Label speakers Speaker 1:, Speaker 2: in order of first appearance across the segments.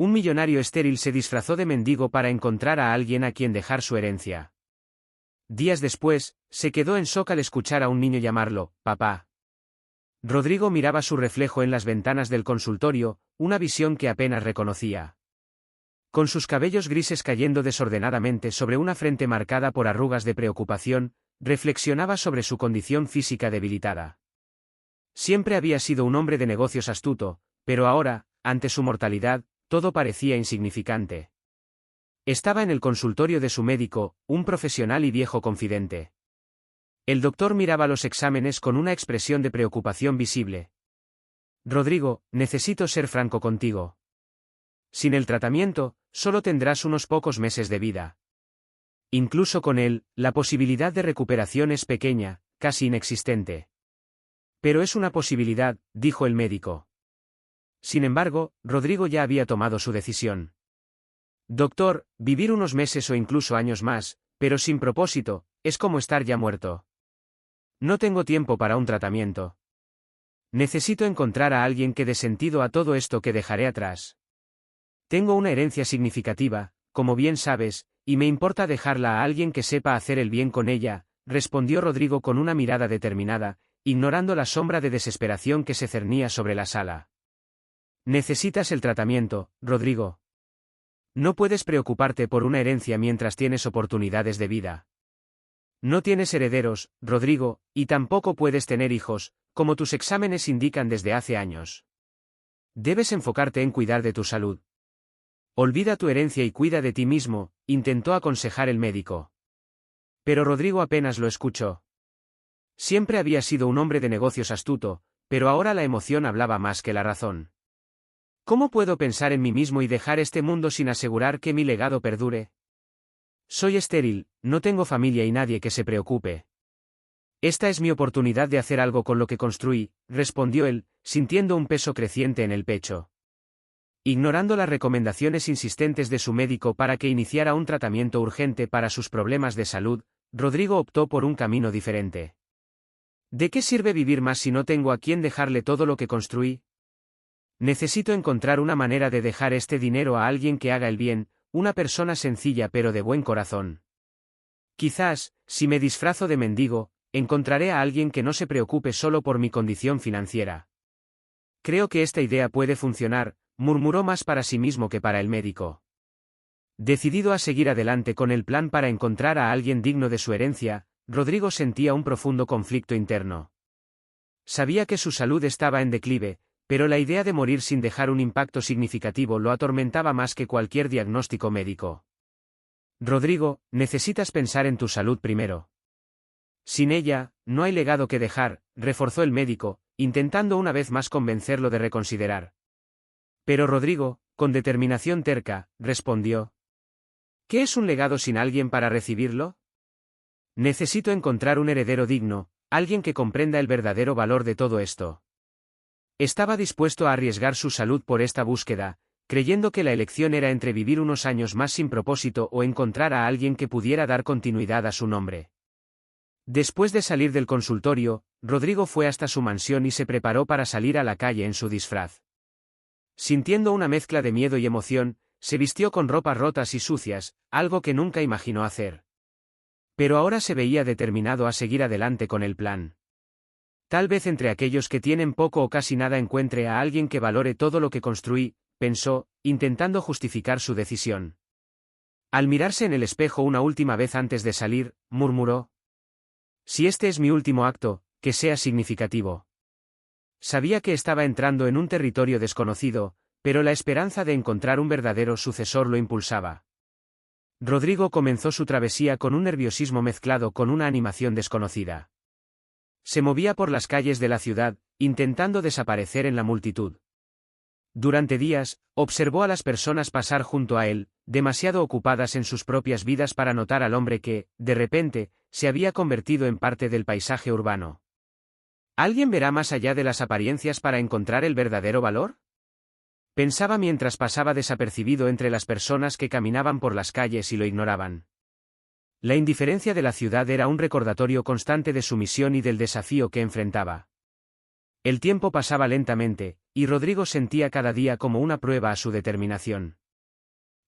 Speaker 1: Un millonario estéril se disfrazó de mendigo para encontrar a alguien a quien dejar su herencia. Días después, se quedó en shock al escuchar a un niño llamarlo, papá. Rodrigo miraba su reflejo en las ventanas del consultorio, una visión que apenas reconocía. Con sus cabellos grises cayendo desordenadamente sobre una frente marcada por arrugas de preocupación, reflexionaba sobre su condición física debilitada. Siempre había sido un hombre de negocios astuto, pero ahora, ante su mortalidad, todo parecía insignificante. Estaba en el consultorio de su médico, un profesional y viejo confidente. El doctor miraba los exámenes con una expresión de preocupación visible. Rodrigo, necesito ser franco contigo. Sin el tratamiento, solo tendrás unos pocos meses de vida. Incluso con él, la posibilidad de recuperación es pequeña, casi inexistente. Pero es una posibilidad, dijo el médico. Sin embargo, Rodrigo ya había tomado su decisión. Doctor, vivir unos meses o incluso años más, pero sin propósito, es como estar ya muerto. No tengo tiempo para un tratamiento. Necesito encontrar a alguien que dé sentido a todo esto que dejaré atrás. Tengo una herencia significativa, como bien sabes, y me importa dejarla a alguien que sepa hacer el bien con ella, respondió Rodrigo con una mirada determinada, ignorando la sombra de desesperación que se cernía sobre la sala. Necesitas el tratamiento, Rodrigo. No puedes preocuparte por una herencia mientras tienes oportunidades de vida. No tienes herederos, Rodrigo, y tampoco puedes tener hijos, como tus exámenes indican desde hace años. Debes enfocarte en cuidar de tu salud. Olvida tu herencia y cuida de ti mismo, intentó aconsejar el médico. Pero Rodrigo apenas lo escuchó. Siempre había sido un hombre de negocios astuto, pero ahora la emoción hablaba más que la razón. ¿Cómo puedo pensar en mí mismo y dejar este mundo sin asegurar que mi legado perdure? Soy estéril, no tengo familia y nadie que se preocupe. Esta es mi oportunidad de hacer algo con lo que construí, respondió él, sintiendo un peso creciente en el pecho. Ignorando las recomendaciones insistentes de su médico para que iniciara un tratamiento urgente para sus problemas de salud, Rodrigo optó por un camino diferente. ¿De qué sirve vivir más si no tengo a quien dejarle todo lo que construí? Necesito encontrar una manera de dejar este dinero a alguien que haga el bien, una persona sencilla pero de buen corazón. Quizás, si me disfrazo de mendigo, encontraré a alguien que no se preocupe solo por mi condición financiera. Creo que esta idea puede funcionar, murmuró más para sí mismo que para el médico. Decidido a seguir adelante con el plan para encontrar a alguien digno de su herencia, Rodrigo sentía un profundo conflicto interno. Sabía que su salud estaba en declive, pero la idea de morir sin dejar un impacto significativo lo atormentaba más que cualquier diagnóstico médico. Rodrigo, necesitas pensar en tu salud primero. Sin ella, no hay legado que dejar, reforzó el médico, intentando una vez más convencerlo de reconsiderar. Pero Rodrigo, con determinación terca, respondió. ¿Qué es un legado sin alguien para recibirlo? Necesito encontrar un heredero digno, alguien que comprenda el verdadero valor de todo esto. Estaba dispuesto a arriesgar su salud por esta búsqueda, creyendo que la elección era entre vivir unos años más sin propósito o encontrar a alguien que pudiera dar continuidad a su nombre. Después de salir del consultorio, Rodrigo fue hasta su mansión y se preparó para salir a la calle en su disfraz. Sintiendo una mezcla de miedo y emoción, se vistió con ropas rotas y sucias, algo que nunca imaginó hacer. Pero ahora se veía determinado a seguir adelante con el plan. Tal vez entre aquellos que tienen poco o casi nada encuentre a alguien que valore todo lo que construí, pensó, intentando justificar su decisión. Al mirarse en el espejo una última vez antes de salir, murmuró. Si este es mi último acto, que sea significativo. Sabía que estaba entrando en un territorio desconocido, pero la esperanza de encontrar un verdadero sucesor lo impulsaba. Rodrigo comenzó su travesía con un nerviosismo mezclado con una animación desconocida. Se movía por las calles de la ciudad, intentando desaparecer en la multitud. Durante días, observó a las personas pasar junto a él, demasiado ocupadas en sus propias vidas para notar al hombre que, de repente, se había convertido en parte del paisaje urbano. ¿Alguien verá más allá de las apariencias para encontrar el verdadero valor? Pensaba mientras pasaba desapercibido entre las personas que caminaban por las calles y lo ignoraban. La indiferencia de la ciudad era un recordatorio constante de su misión y del desafío que enfrentaba. El tiempo pasaba lentamente, y Rodrigo sentía cada día como una prueba a su determinación.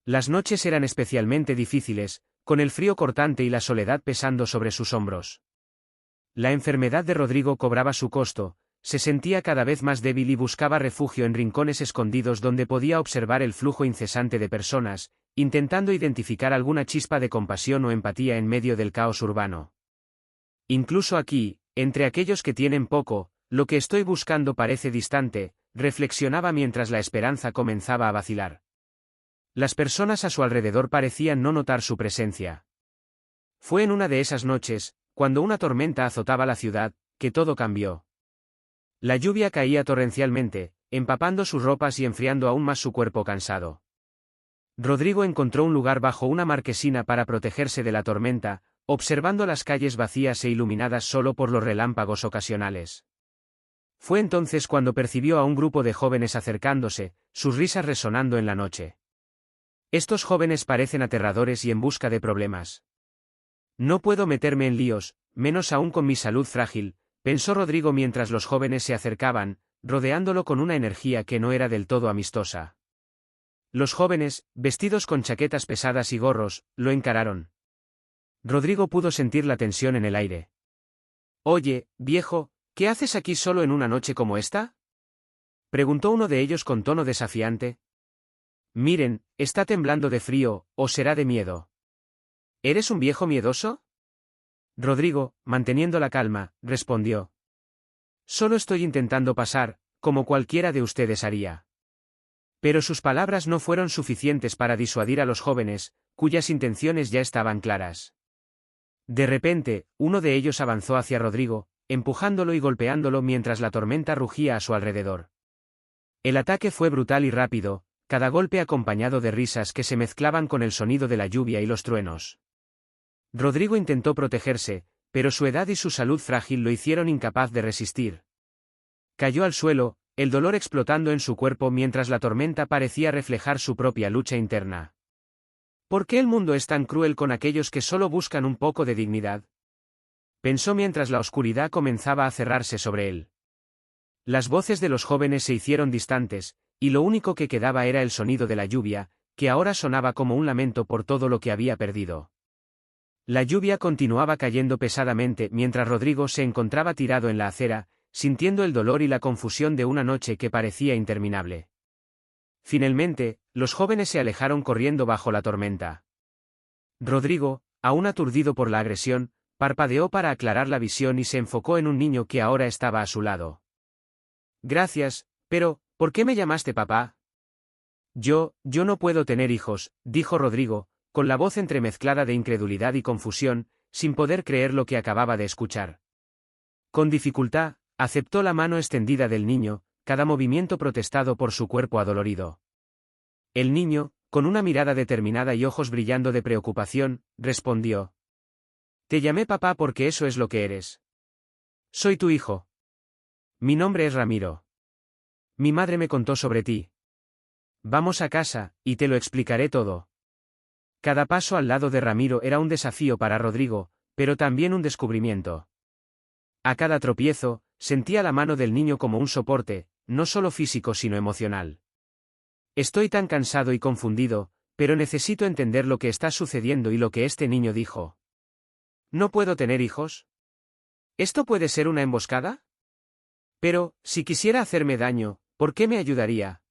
Speaker 1: Las noches eran especialmente difíciles, con el frío cortante y la soledad pesando sobre sus hombros. La enfermedad de Rodrigo cobraba su costo, se sentía cada vez más débil y buscaba refugio en rincones escondidos donde podía observar el flujo incesante de personas, intentando identificar alguna chispa de compasión o empatía en medio del caos urbano. Incluso aquí, entre aquellos que tienen poco, lo que estoy buscando parece distante, reflexionaba mientras la esperanza comenzaba a vacilar. Las personas a su alrededor parecían no notar su presencia. Fue en una de esas noches, cuando una tormenta azotaba la ciudad, que todo cambió. La lluvia caía torrencialmente, empapando sus ropas y enfriando aún más su cuerpo cansado. Rodrigo encontró un lugar bajo una marquesina para protegerse de la tormenta, observando las calles vacías e iluminadas solo por los relámpagos ocasionales. Fue entonces cuando percibió a un grupo de jóvenes acercándose, sus risas resonando en la noche. Estos jóvenes parecen aterradores y en busca de problemas. No puedo meterme en líos, menos aún con mi salud frágil, pensó Rodrigo mientras los jóvenes se acercaban, rodeándolo con una energía que no era del todo amistosa. Los jóvenes, vestidos con chaquetas pesadas y gorros, lo encararon. Rodrigo pudo sentir la tensión en el aire. «Oye, viejo, ¿qué haces aquí solo en una noche como esta?», preguntó uno de ellos con tono desafiante. «Miren, está temblando de frío, ¿o será de miedo? ¿Eres un viejo miedoso?». Rodrigo, manteniendo la calma, respondió. «Solo estoy intentando pasar, como cualquiera de ustedes haría». Pero sus palabras no fueron suficientes para disuadir a los jóvenes, cuyas intenciones ya estaban claras. De repente, uno de ellos avanzó hacia Rodrigo, empujándolo y golpeándolo mientras la tormenta rugía a su alrededor. El ataque fue brutal y rápido, cada golpe acompañado de risas que se mezclaban con el sonido de la lluvia y los truenos. Rodrigo intentó protegerse, pero su edad y su salud frágil lo hicieron incapaz de resistir. Cayó al suelo, el dolor explotando en su cuerpo mientras la tormenta parecía reflejar su propia lucha interna. ¿Por qué el mundo es tan cruel con aquellos que solo buscan un poco de dignidad?, pensó mientras la oscuridad comenzaba a cerrarse sobre él. Las voces de los jóvenes se hicieron distantes, y lo único que quedaba era el sonido de la lluvia, que ahora sonaba como un lamento por todo lo que había perdido. La lluvia continuaba cayendo pesadamente mientras Rodrigo se encontraba tirado en la acera, sintiendo el dolor y la confusión de una noche que parecía interminable. Finalmente, los jóvenes se alejaron corriendo bajo la tormenta. Rodrigo, aún aturdido por la agresión, parpadeó para aclarar la visión y se enfocó en un niño que ahora estaba a su lado. «Gracias, pero, ¿por qué me llamaste papá?». Yo no puedo tener hijos», dijo Rodrigo, con la voz entremezclada de incredulidad y confusión, sin poder creer lo que acababa de escuchar. Con dificultad, aceptó la mano extendida del niño, cada movimiento protestado por su cuerpo adolorido. El niño, con una mirada determinada y ojos brillando de preocupación, respondió. «Te llamé papá porque eso es lo que eres. Soy tu hijo. Mi nombre es Ramiro. Mi madre me contó sobre ti. Vamos a casa, y te lo explicaré todo». Cada paso al lado de Ramiro era un desafío para Rodrigo, pero también un descubrimiento. A cada tropiezo, sentía la mano del niño como un soporte, no solo físico sino emocional. «Estoy tan cansado y confundido, pero necesito entender lo que está sucediendo y lo que este niño dijo. ¿No puedo tener hijos? ¿Esto puede ser una emboscada? Pero, si quisiera hacerme daño, ¿por qué me ayudaría?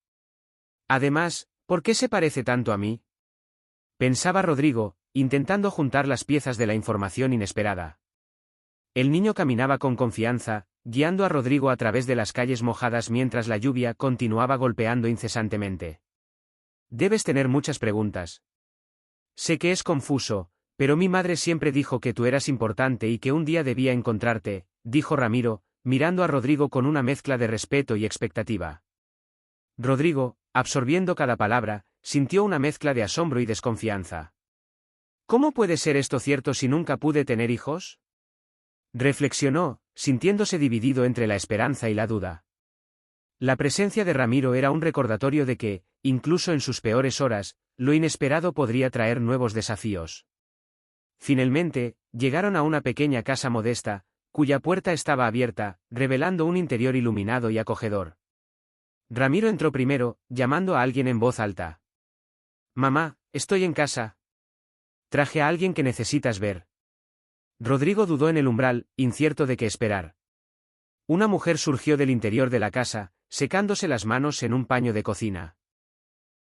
Speaker 1: Además, ¿por qué se parece tanto a mí?», pensaba Rodrigo, intentando juntar las piezas de la información inesperada. El niño caminaba con confianza, guiando a Rodrigo a través de las calles mojadas mientras la lluvia continuaba golpeando incesantemente. «Debes tener muchas preguntas. Sé que es confuso, pero mi madre siempre dijo que tú eras importante y que un día debía encontrarte», dijo Ramiro, mirando a Rodrigo con una mezcla de respeto y expectativa. Rodrigo, absorbiendo cada palabra, sintió una mezcla de asombro y desconfianza. «¿Cómo puede ser esto cierto si nunca pude tener hijos?», reflexionó, sintiéndose dividido entre la esperanza y la duda. La presencia de Ramiro era un recordatorio de que, incluso en sus peores horas, lo inesperado podría traer nuevos desafíos. Finalmente, llegaron a una pequeña casa modesta, cuya puerta estaba abierta, revelando un interior iluminado y acogedor. Ramiro entró primero, llamando a alguien en voz alta. «Mamá, estoy en casa. Traje a alguien que necesitas ver». Rodrigo dudó en el umbral, incierto de qué esperar. Una mujer surgió del interior de la casa, secándose las manos en un paño de cocina.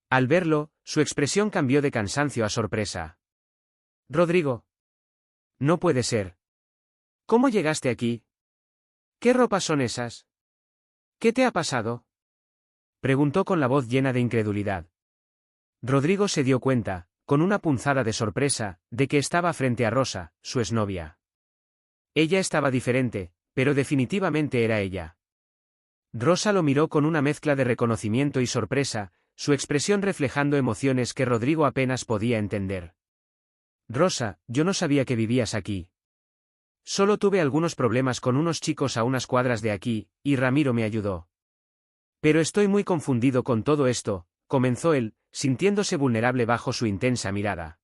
Speaker 1: Al verlo, su expresión cambió de cansancio a sorpresa. «Rodrigo. No puede ser. ¿Cómo llegaste aquí? ¿Qué ropas son esas? ¿Qué te ha pasado?», preguntó con la voz llena de incredulidad. Rodrigo se dio cuenta, con una punzada de sorpresa, de que estaba frente a Rosa, su exnovia. Ella estaba diferente, pero definitivamente era ella. Rosa lo miró con una mezcla de reconocimiento y sorpresa, su expresión reflejando emociones que Rodrigo apenas podía entender. «Rosa, yo no sabía que vivías aquí. Solo tuve algunos problemas con unos chicos a unas cuadras de aquí, y Ramiro me ayudó. Pero estoy muy confundido con todo esto», comenzó él, sintiéndose vulnerable bajo su intensa mirada.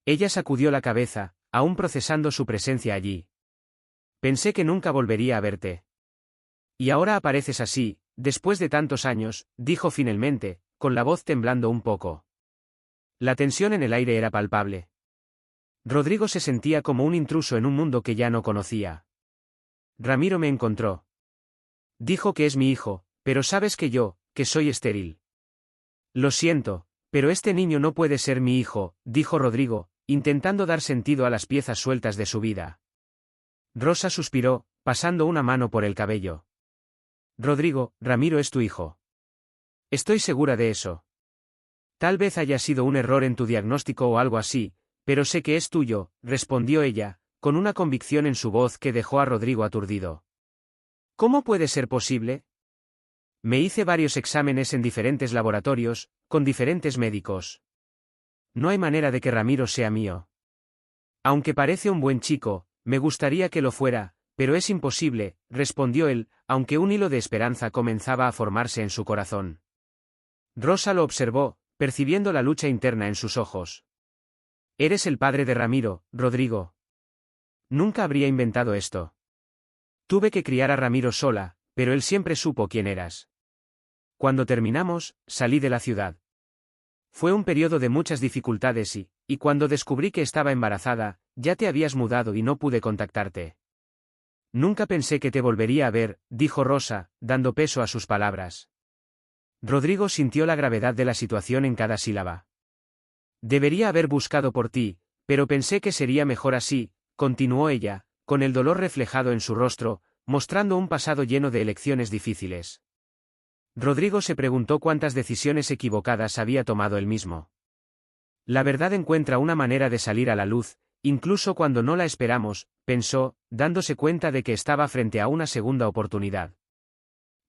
Speaker 1: Ella sacudió la cabeza, aún procesando su presencia allí. «Pensé que nunca volvería a verte. Y ahora apareces así, después de tantos años», dijo finalmente, con la voz temblando un poco. La tensión en el aire era palpable. Rodrigo se sentía como un intruso en un mundo que ya no conocía. «Ramiro me encontró. Dijo que es mi hijo, pero sabes que soy estéril». «Lo siento, pero este niño no puede ser mi hijo», dijo Rodrigo, intentando dar sentido a las piezas sueltas de su vida. Rosa suspiró, pasando una mano por el cabello. «Rodrigo, Ramiro es tu hijo». «Estoy segura de eso. Tal vez haya sido un error en tu diagnóstico o algo así, pero sé que es tuyo», respondió ella, con una convicción en su voz que dejó a Rodrigo aturdido. «¿Cómo puede ser posible? Me hice varios exámenes en diferentes laboratorios, con diferentes médicos. No hay manera de que Ramiro sea mío. Aunque parece un buen chico, me gustaría que lo fuera, pero es imposible», respondió él, aunque un hilo de esperanza comenzaba a formarse en su corazón. Rosa lo observó, percibiendo la lucha interna en sus ojos. «Eres el padre de Ramiro, Rodrigo. Nunca habría inventado esto. Tuve que criar a Ramiro sola, pero él siempre supo quién eras. Cuando terminamos, salí de la ciudad. Fue un periodo de muchas dificultades y cuando descubrí que estaba embarazada, ya te habías mudado y no pude contactarte. Nunca pensé que te volvería a ver», dijo Rosa, dando peso a sus palabras. Rodrigo sintió la gravedad de la situación en cada sílaba. «Debería haber buscado por ti, pero pensé que sería mejor así», continuó ella, con el dolor reflejado en su rostro, mostrando un pasado lleno de elecciones difíciles. Rodrigo se preguntó cuántas decisiones equivocadas había tomado él mismo. «La verdad encuentra una manera de salir a la luz, incluso cuando no la esperamos», pensó, dándose cuenta de que estaba frente a una segunda oportunidad.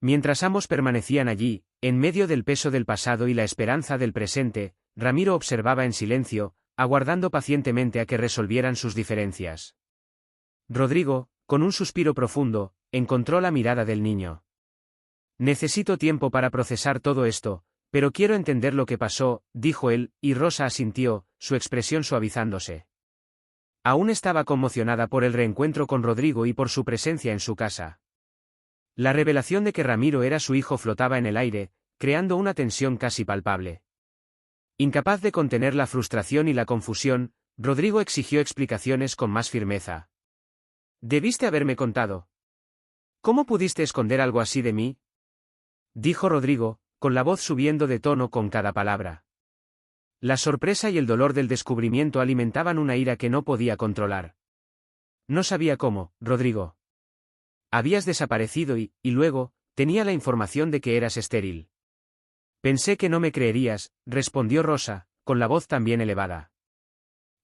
Speaker 1: Mientras ambos permanecían allí, en medio del peso del pasado y la esperanza del presente, Ramiro observaba en silencio, aguardando pacientemente a que resolvieran sus diferencias. Rodrigo, con un suspiro profundo, encontró la mirada del niño. «Necesito tiempo para procesar todo esto, pero quiero entender lo que pasó», dijo él, y Rosa asintió, su expresión suavizándose. Aún estaba conmocionada por el reencuentro con Rodrigo y por su presencia en su casa. La revelación de que Ramiro era su hijo flotaba en el aire, creando una tensión casi palpable. Incapaz de contener la frustración y la confusión, Rodrigo exigió explicaciones con más firmeza. «Debiste haberme contado. ¿Cómo pudiste esconder algo así de mí?», dijo Rodrigo, con la voz subiendo de tono con cada palabra. La sorpresa y el dolor del descubrimiento alimentaban una ira que no podía controlar. «No sabía cómo, Rodrigo. Habías desaparecido y luego, tenía la información de que eras estéril. Pensé que no me creerías», respondió Rosa, con la voz también elevada.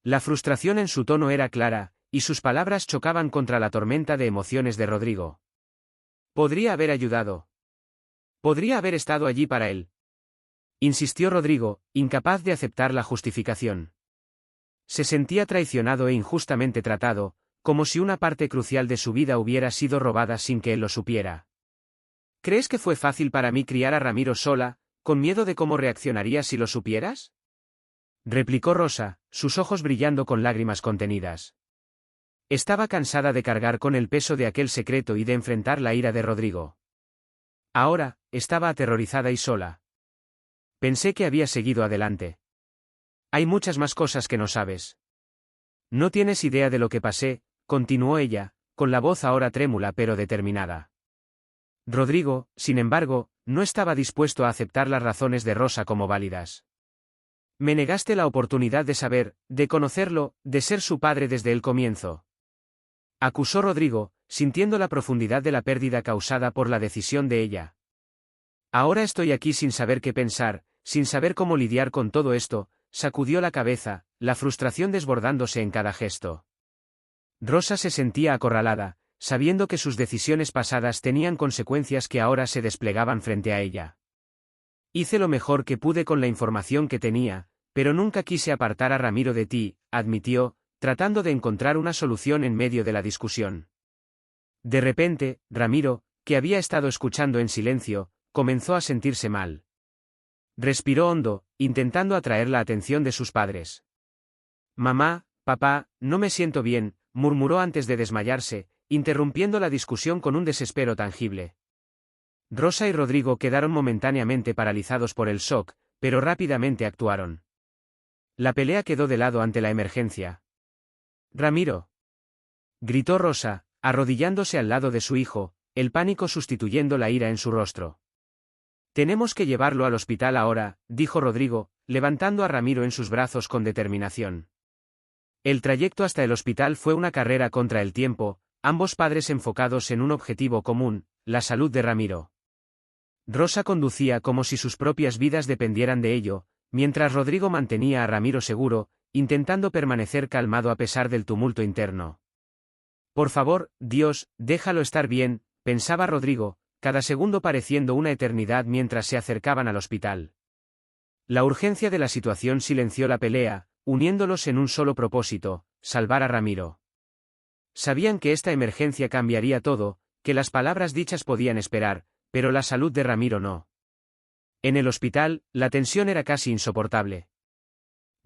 Speaker 1: La frustración en su tono era clara, y sus palabras chocaban contra la tormenta de emociones de Rodrigo. «Podría haber ayudado. Podría haber estado allí para él», insistió Rodrigo, incapaz de aceptar la justificación. Se sentía traicionado e injustamente tratado, como si una parte crucial de su vida hubiera sido robada sin que él lo supiera. «¿Crees que fue fácil para mí criar a Ramiro sola, con miedo de cómo reaccionaría si lo supieras?», replicó Rosa, sus ojos brillando con lágrimas contenidas. Estaba cansada de cargar con el peso de aquel secreto y de enfrentar la ira de Rodrigo. Ahora, estaba aterrorizada y sola. Pensé que había seguido adelante. Hay muchas más cosas que no sabes. No tienes idea de lo que pasé, continuó ella, con la voz ahora trémula pero determinada. Rodrigo, sin embargo, no estaba dispuesto a aceptar las razones de Rosa como válidas. Me negaste la oportunidad de saber, de conocerlo, de ser su padre desde el comienzo. Acusó Rodrigo, sintiendo la profundidad de la pérdida causada por la decisión de ella. Ahora estoy aquí sin saber qué pensar, sin saber cómo lidiar con todo esto, sacudió la cabeza, la frustración desbordándose en cada gesto. Rosa se sentía acorralada, sabiendo que sus decisiones pasadas tenían consecuencias que ahora se desplegaban frente a ella. Hice lo mejor que pude con la información que tenía, pero nunca quise apartar a Ramiro de ti, admitió, tratando de encontrar una solución en medio de la discusión. De repente, Ramiro, que había estado escuchando en silencio, comenzó a sentirse mal. Respiró hondo, intentando atraer la atención de sus padres. Mamá, papá, no me siento bien, murmuró antes de desmayarse, interrumpiendo la discusión con un desespero tangible. Rosa y Rodrigo quedaron momentáneamente paralizados por el shock, pero rápidamente actuaron. La pelea quedó de lado ante la emergencia. Ramiro. Gritó Rosa, arrodillándose al lado de su hijo, el pánico sustituyendo la ira en su rostro. Tenemos que llevarlo al hospital ahora, dijo Rodrigo, levantando a Ramiro en sus brazos con determinación. El trayecto hasta el hospital fue una carrera contra el tiempo, ambos padres enfocados en un objetivo común, la salud de Ramiro. Rosa conducía como si sus propias vidas dependieran de ello, mientras Rodrigo mantenía a Ramiro seguro, intentando permanecer calmado a pesar del tumulto interno. Por favor, Dios, déjalo estar bien, pensaba Rodrigo, cada segundo pareciendo una eternidad mientras se acercaban al hospital. La urgencia de la situación silenció la pelea, uniéndolos en un solo propósito, salvar a Ramiro. Sabían que esta emergencia cambiaría todo, que las palabras dichas podían esperar, pero la salud de Ramiro no. En el hospital, la tensión era casi insoportable.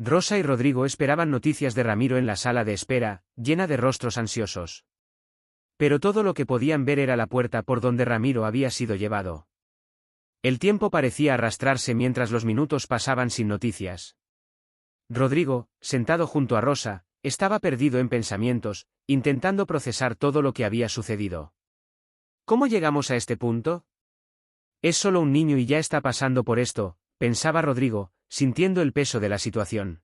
Speaker 1: Rosa y Rodrigo esperaban noticias de Ramiro en la sala de espera, llena de rostros ansiosos. Pero todo lo que podían ver era la puerta por donde Ramiro había sido llevado. El tiempo parecía arrastrarse mientras los minutos pasaban sin noticias. Rodrigo, sentado junto a Rosa, estaba perdido en pensamientos, intentando procesar todo lo que había sucedido. ¿Cómo llegamos a este punto? Es solo un niño y ya está pasando por esto, pensaba Rodrigo, sintiendo el peso de la situación.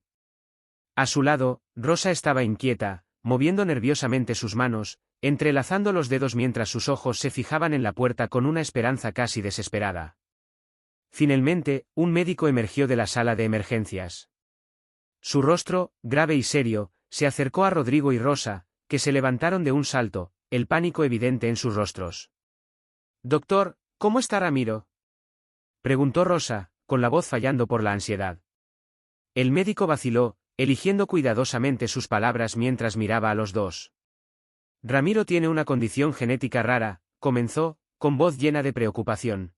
Speaker 1: A su lado, Rosa estaba inquieta, moviendo nerviosamente sus manos, entrelazando los dedos mientras sus ojos se fijaban en la puerta con una esperanza casi desesperada. Finalmente, un médico emergió de la sala de emergencias. Su rostro, grave y serio, se acercó a Rodrigo y Rosa, que se levantaron de un salto, el pánico evidente en sus rostros. «Doctor, ¿cómo está Ramiro?», preguntó Rosa, con la voz fallando por la ansiedad. El médico vaciló, eligiendo cuidadosamente sus palabras mientras miraba a los dos. Ramiro tiene una condición genética rara, comenzó, con voz llena de preocupación.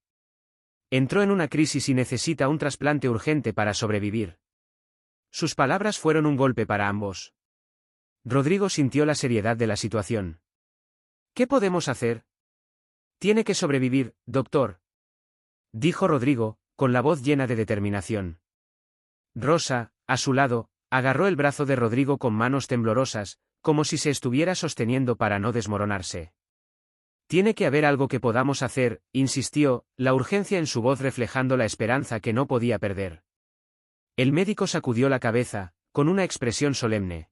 Speaker 1: Entró en una crisis y necesita un trasplante urgente para sobrevivir. Sus palabras fueron un golpe para ambos. Rodrigo sintió la seriedad de la situación. ¿Qué podemos hacer? Tiene que sobrevivir, doctor, dijo Rodrigo, con la voz llena de determinación. Rosa, a su lado, agarró el brazo de Rodrigo con manos temblorosas, como si se estuviera sosteniendo para no desmoronarse. Tiene que haber algo que podamos hacer, insistió, la urgencia en su voz reflejando la esperanza que no podía perder. El médico sacudió la cabeza, con una expresión solemne.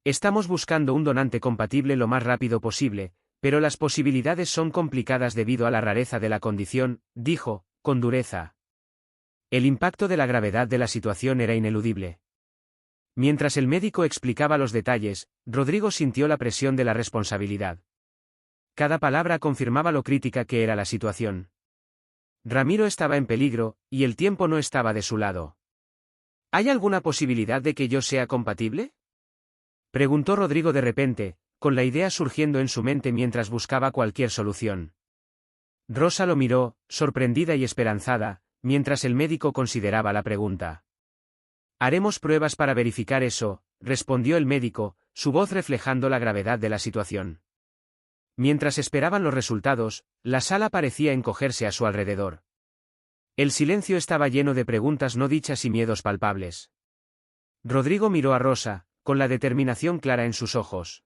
Speaker 1: Estamos buscando un donante compatible lo más rápido posible, pero las posibilidades son complicadas debido a la rareza de la condición, dijo, con dureza. El impacto de la gravedad de la situación era ineludible. Mientras el médico explicaba los detalles, Rodrigo sintió la presión de la responsabilidad. Cada palabra confirmaba lo crítica que era la situación. Ramiro estaba en peligro, y el tiempo no estaba de su lado. ¿Hay alguna posibilidad de que yo sea compatible?, preguntó Rodrigo de repente, con la idea surgiendo en su mente mientras buscaba cualquier solución. Rosa lo miró, sorprendida y esperanzada, mientras el médico consideraba la pregunta. Haremos pruebas para verificar eso, respondió el médico, su voz reflejando la gravedad de la situación. Mientras esperaban los resultados, la sala parecía encogerse a su alrededor. El silencio estaba lleno de preguntas no dichas y miedos palpables. Rodrigo miró a Rosa, con la determinación clara en sus ojos.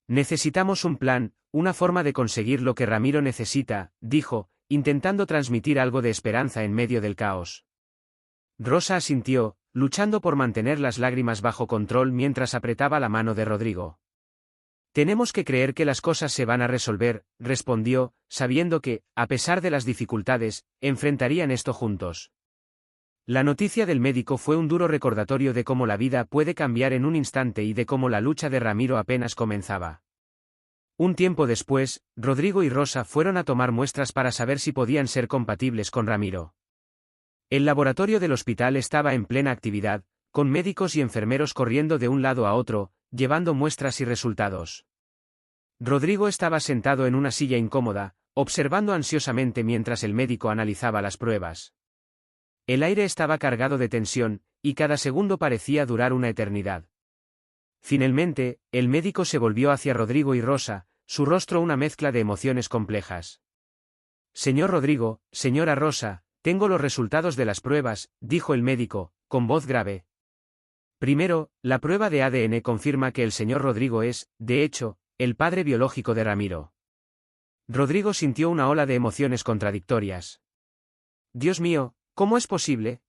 Speaker 1: Necesitamos un plan, una forma de conseguir lo que Ramiro necesita, dijo, intentando transmitir algo de esperanza en medio del caos. Rosa asintió, luchando por mantener las lágrimas bajo control mientras apretaba la mano de Rodrigo. Tenemos que creer que las cosas se van a resolver, respondió, sabiendo que, a pesar de las dificultades, enfrentarían esto juntos. La noticia del médico fue un duro recordatorio de cómo la vida puede cambiar en un instante y de cómo la lucha de Ramiro apenas comenzaba. Un tiempo después, Rodrigo y Rosa fueron a tomar muestras para saber si podían ser compatibles con Ramiro. El laboratorio del hospital estaba en plena actividad, con médicos y enfermeros corriendo de un lado a otro, llevando muestras y resultados. Rodrigo estaba sentado en una silla incómoda, observando ansiosamente mientras el médico analizaba las pruebas. El aire estaba cargado de tensión, y cada segundo parecía durar una eternidad. Finalmente, el médico se volvió hacia Rodrigo y Rosa, su rostro una mezcla de emociones complejas. Señor Rodrigo, señora Rosa, tengo los resultados de las pruebas, dijo el médico, con voz grave. Primero, la prueba de ADN confirma que el señor Rodrigo es, de hecho, el padre biológico de Ramiro. Rodrigo sintió una ola de emociones contradictorias. Dios mío, ¿cómo es posible?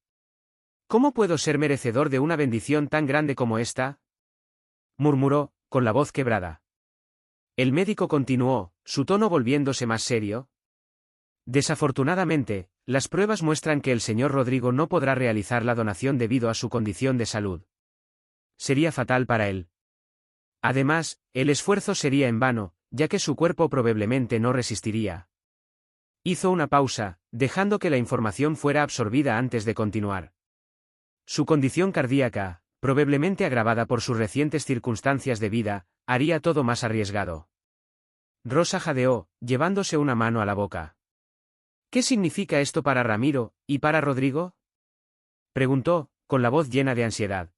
Speaker 1: ¿Cómo puedo ser merecedor de una bendición tan grande como esta? Murmuró, con la voz quebrada. El médico continuó, su tono volviéndose más serio. Desafortunadamente, las pruebas muestran que el señor Rodrigo no podrá realizar la donación debido a su condición de salud. Sería fatal para él. Además, el esfuerzo sería en vano, ya que su cuerpo probablemente no resistiría. Hizo una pausa, dejando que la información fuera absorbida antes de continuar. Su condición cardíaca, probablemente agravada por sus recientes circunstancias de vida, haría todo más arriesgado. Rosa jadeó, llevándose una mano a la boca. ¿Qué significa esto para Ramiro, y para Rodrigo? Preguntó, con la voz llena de ansiedad.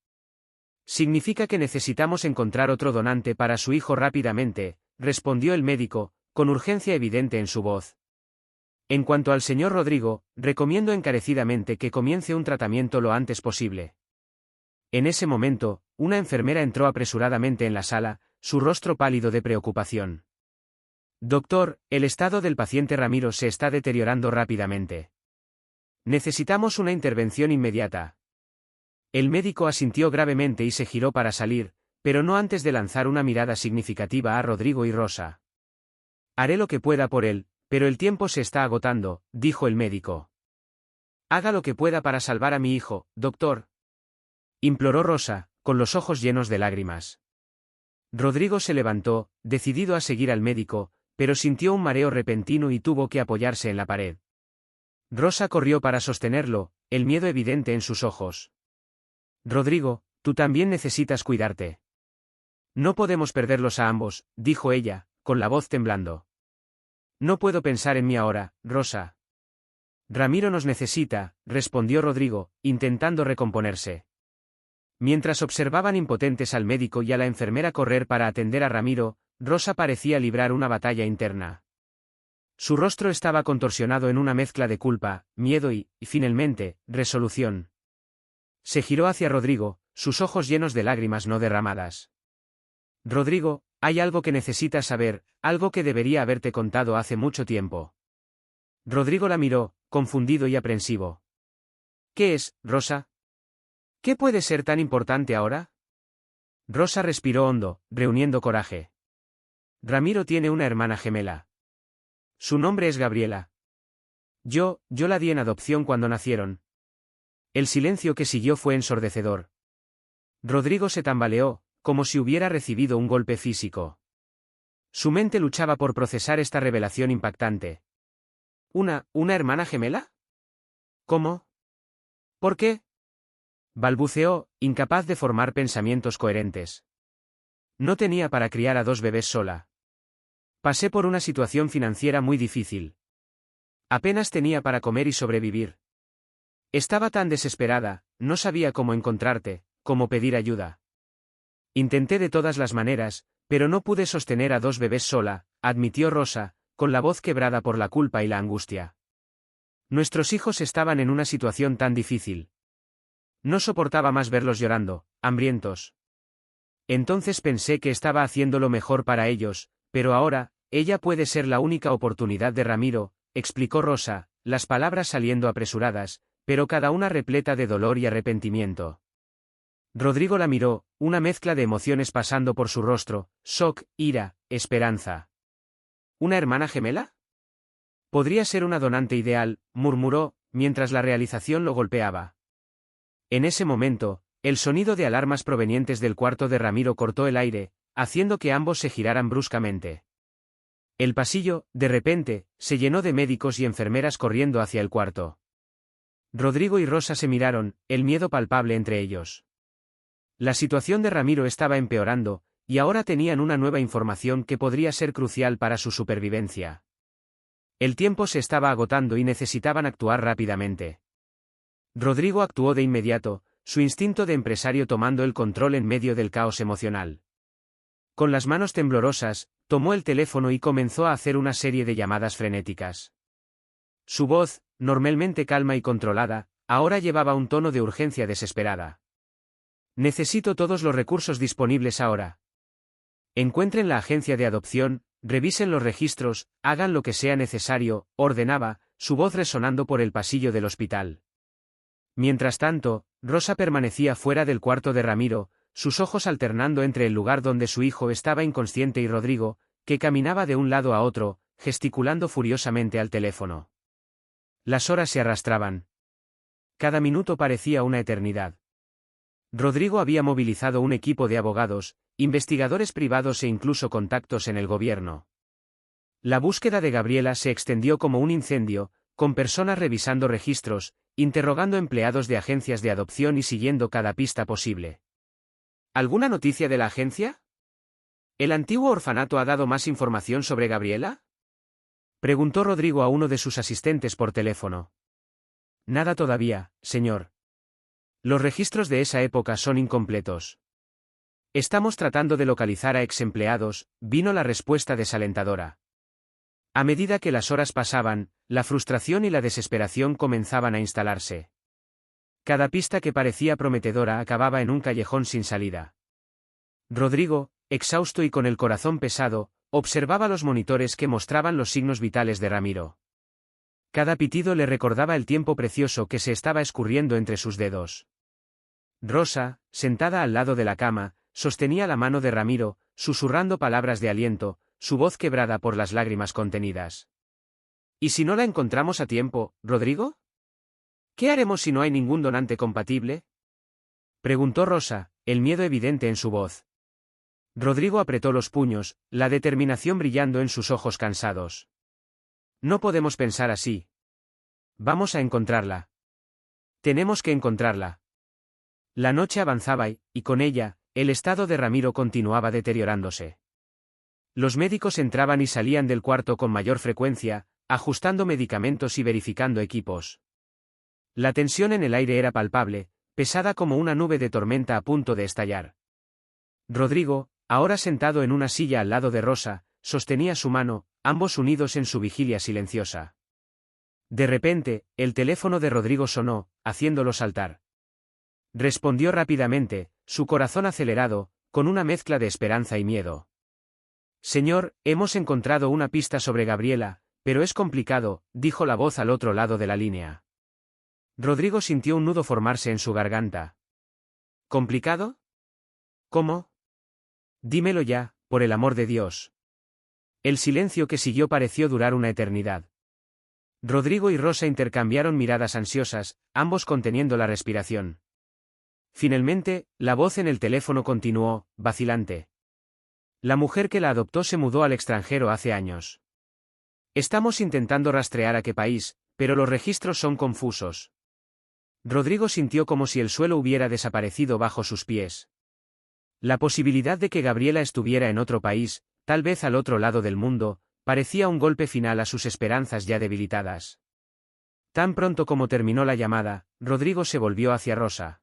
Speaker 1: Significa que necesitamos encontrar otro donante para su hijo rápidamente, respondió el médico, con urgencia evidente en su voz. En cuanto al señor Rodrigo, recomiendo encarecidamente que comience un tratamiento lo antes posible. En ese momento, una enfermera entró apresuradamente en la sala, su rostro pálido de preocupación. Doctor, el estado del paciente Ramiro se está deteriorando rápidamente. Necesitamos una intervención inmediata. El médico asintió gravemente y se giró para salir, pero no antes de lanzar una mirada significativa a Rodrigo y Rosa. Haré lo que pueda por él, pero el tiempo se está agotando, dijo el médico. Haga lo que pueda para salvar a mi hijo, doctor. Imploró Rosa, con los ojos llenos de lágrimas. Rodrigo se levantó, decidido a seguir al médico, pero sintió un mareo repentino y tuvo que apoyarse en la pared. Rosa corrió para sostenerlo, el miedo evidente en sus ojos. Rodrigo, tú también necesitas cuidarte. No podemos perderlos a ambos, dijo ella, con la voz temblando. No puedo pensar en mí ahora, Rosa. Ramiro nos necesita, respondió Rodrigo, intentando recomponerse. Mientras observaban impotentes al médico y a la enfermera correr para atender a Ramiro, Rosa parecía librar una batalla interna. Su rostro estaba contorsionado en una mezcla de culpa, miedo y, finalmente, resolución. Se giró hacia Rodrigo, sus ojos llenos de lágrimas no derramadas. Rodrigo, hay algo que necesitas saber, algo que debería haberte contado hace mucho tiempo. Rodrigo la miró, confundido y aprensivo. ¿Qué es, Rosa? ¿Qué puede ser tan importante ahora? Rosa respiró hondo, reuniendo coraje. Ramiro tiene una hermana gemela. Su nombre es Gabriela. Yo la di en adopción cuando nacieron. El silencio que siguió fue ensordecedor. Rodrigo se tambaleó, como si hubiera recibido un golpe físico. Su mente luchaba por procesar esta revelación impactante. ¿Una hermana gemela? ¿Cómo? ¿Por qué? Balbuceó, incapaz de formar pensamientos coherentes. No tenía para criar a 2 bebés sola. Pasé por una situación financiera muy difícil. Apenas tenía para comer y sobrevivir. Estaba tan desesperada, no sabía cómo encontrarte, cómo pedir ayuda. Intenté de todas las maneras, pero no pude sostener a 2 bebés sola, admitió Rosa, con la voz quebrada por la culpa y la angustia. Nuestros hijos estaban en una situación tan difícil. No soportaba más verlos llorando, hambrientos. Entonces pensé que estaba haciendo lo mejor para ellos, pero ahora, ella puede ser la única oportunidad de Ramiro, explicó Rosa, las palabras saliendo apresuradas, pero cada una repleta de dolor y arrepentimiento. Rodrigo la miró, una mezcla de emociones pasando por su rostro, shock, ira, esperanza. ¿Una hermana gemela? Podría ser una donante ideal, murmuró, mientras la realización lo golpeaba. En ese momento, el sonido de alarmas provenientes del cuarto de Ramiro cortó el aire, haciendo que ambos se giraran bruscamente. El pasillo, de repente, se llenó de médicos y enfermeras corriendo hacia el cuarto. Rodrigo y Rosa se miraron, el miedo palpable entre ellos. La situación de Ramiro estaba empeorando, y ahora tenían una nueva información que podría ser crucial para su supervivencia. El tiempo se estaba agotando y necesitaban actuar rápidamente. Rodrigo actuó de inmediato, su instinto de empresario tomando el control en medio del caos emocional. Con las manos temblorosas, tomó el teléfono y comenzó a hacer una serie de llamadas frenéticas. Su voz, normalmente calma y controlada, ahora llevaba un tono de urgencia desesperada. Necesito todos los recursos disponibles ahora. Encuentren la agencia de adopción, revisen los registros, hagan lo que sea necesario, ordenaba, su voz resonando por el pasillo del hospital. Mientras tanto, Rosa permanecía fuera del cuarto de Ramiro, sus ojos alternando entre el lugar donde su hijo estaba inconsciente y Rodrigo, que caminaba de un lado a otro, gesticulando furiosamente al teléfono. Las horas se arrastraban. Cada minuto parecía una eternidad. Rodrigo había movilizado un equipo de abogados, investigadores privados e incluso contactos en el gobierno. La búsqueda de Gabriela se extendió como un incendio, con personas revisando registros, interrogando empleados de agencias de adopción y siguiendo cada pista posible. ¿Alguna noticia de la agencia? ¿El antiguo orfanato ha dado más información sobre Gabriela? Preguntó Rodrigo a uno de sus asistentes por teléfono. Nada todavía, señor. Los registros de esa época son incompletos. Estamos tratando de localizar a ex empleados, vino la respuesta desalentadora. A medida que las horas pasaban, la frustración y la desesperación comenzaban a instalarse. Cada pista que parecía prometedora acababa en un callejón sin salida. Rodrigo, exhausto y con el corazón pesado, observaba los monitores que mostraban los signos vitales de Ramiro. Cada pitido le recordaba el tiempo precioso que se estaba escurriendo entre sus dedos. Rosa, sentada al lado de la cama, sostenía la mano de Ramiro, susurrando palabras de aliento, su voz quebrada por las lágrimas contenidas. ¿Y si no la encontramos a tiempo, Rodrigo? ¿Qué haremos si no hay ningún donante compatible? Preguntó Rosa, el miedo evidente en su voz. Rodrigo apretó los puños, la determinación brillando en sus ojos cansados. No podemos pensar así. Vamos a encontrarla. Tenemos que encontrarla. La noche avanzaba y con ella, el estado de Ramiro continuaba deteriorándose. Los médicos entraban y salían del cuarto con mayor frecuencia, ajustando medicamentos y verificando equipos. La tensión en el aire era palpable, pesada como una nube de tormenta a punto de estallar. Rodrigo, ahora sentado en una silla al lado de Rosa, sostenía su mano, ambos unidos en su vigilia silenciosa. De repente, el teléfono de Rodrigo sonó, haciéndolo saltar. Respondió rápidamente, su corazón acelerado, con una mezcla de esperanza y miedo. Señor, hemos encontrado una pista sobre Gabriela, pero es complicado, dijo la voz al otro lado de la línea. Rodrigo sintió un nudo formarse en su garganta. ¿Complicado? ¿Cómo? Dímelo ya, por el amor de Dios. El silencio que siguió pareció durar una eternidad. Rodrigo y Rosa intercambiaron miradas ansiosas, ambos conteniendo la respiración. Finalmente, la voz en el teléfono continuó, vacilante. La mujer que la adoptó se mudó al extranjero hace años. Estamos intentando rastrear a qué país, pero los registros son confusos. Rodrigo sintió como si el suelo hubiera desaparecido bajo sus pies. La posibilidad de que Gabriela estuviera en otro país, tal vez al otro lado del mundo, parecía un golpe final a sus esperanzas ya debilitadas. Tan pronto como terminó la llamada, Rodrigo se volvió hacia Rosa.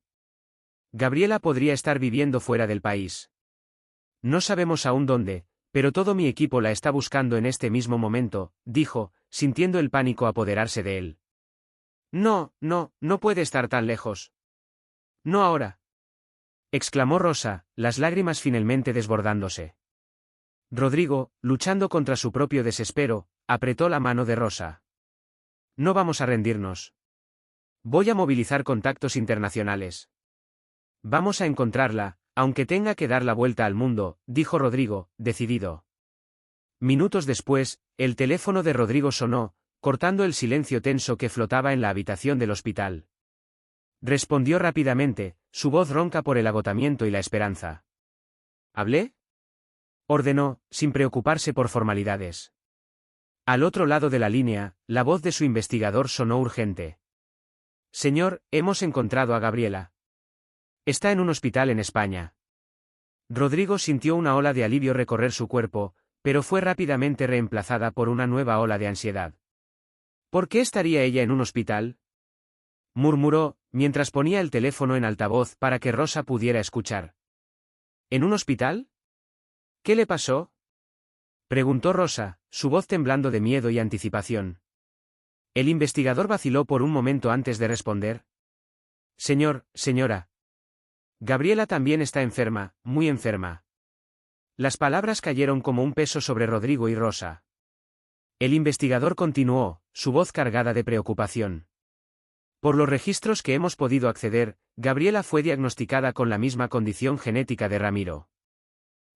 Speaker 1: Gabriela podría estar viviendo fuera del país. No sabemos aún dónde, pero todo mi equipo la está buscando en este mismo momento, dijo, sintiendo el pánico apoderarse de él. No, no, no puede estar tan lejos. No ahora. Exclamó Rosa, las lágrimas finalmente desbordándose. Rodrigo, luchando contra su propio desespero, apretó la mano de Rosa. No vamos a rendirnos. Voy a movilizar contactos internacionales. Vamos a encontrarla, aunque tenga que dar la vuelta al mundo, dijo Rodrigo, decidido. Minutos después, el teléfono de Rodrigo sonó, cortando el silencio tenso que flotaba en la habitación del hospital. Respondió rápidamente, su voz ronca por el agotamiento y la esperanza. ¿Hablé? Ordenó, sin preocuparse por formalidades. Al otro lado de la línea, la voz de su investigador sonó urgente. Señor, hemos encontrado a Gabriela. Está en un hospital en España. Rodrigo sintió una ola de alivio recorrer su cuerpo, pero fue rápidamente reemplazada por una nueva ola de ansiedad. ¿Por qué estaría ella en un hospital?, murmuró, mientras ponía el teléfono en altavoz para que Rosa pudiera escuchar. ¿En un hospital? ¿Qué le pasó?, preguntó Rosa, su voz temblando de miedo y anticipación. El investigador vaciló por un momento antes de responder. Señora. Gabriela también está enferma, muy enferma. Las palabras cayeron como un peso sobre Rodrigo y Rosa. El investigador continuó, su voz cargada de preocupación. Por los registros que hemos podido acceder, Gabriela fue diagnosticada con la misma condición genética de Ramiro.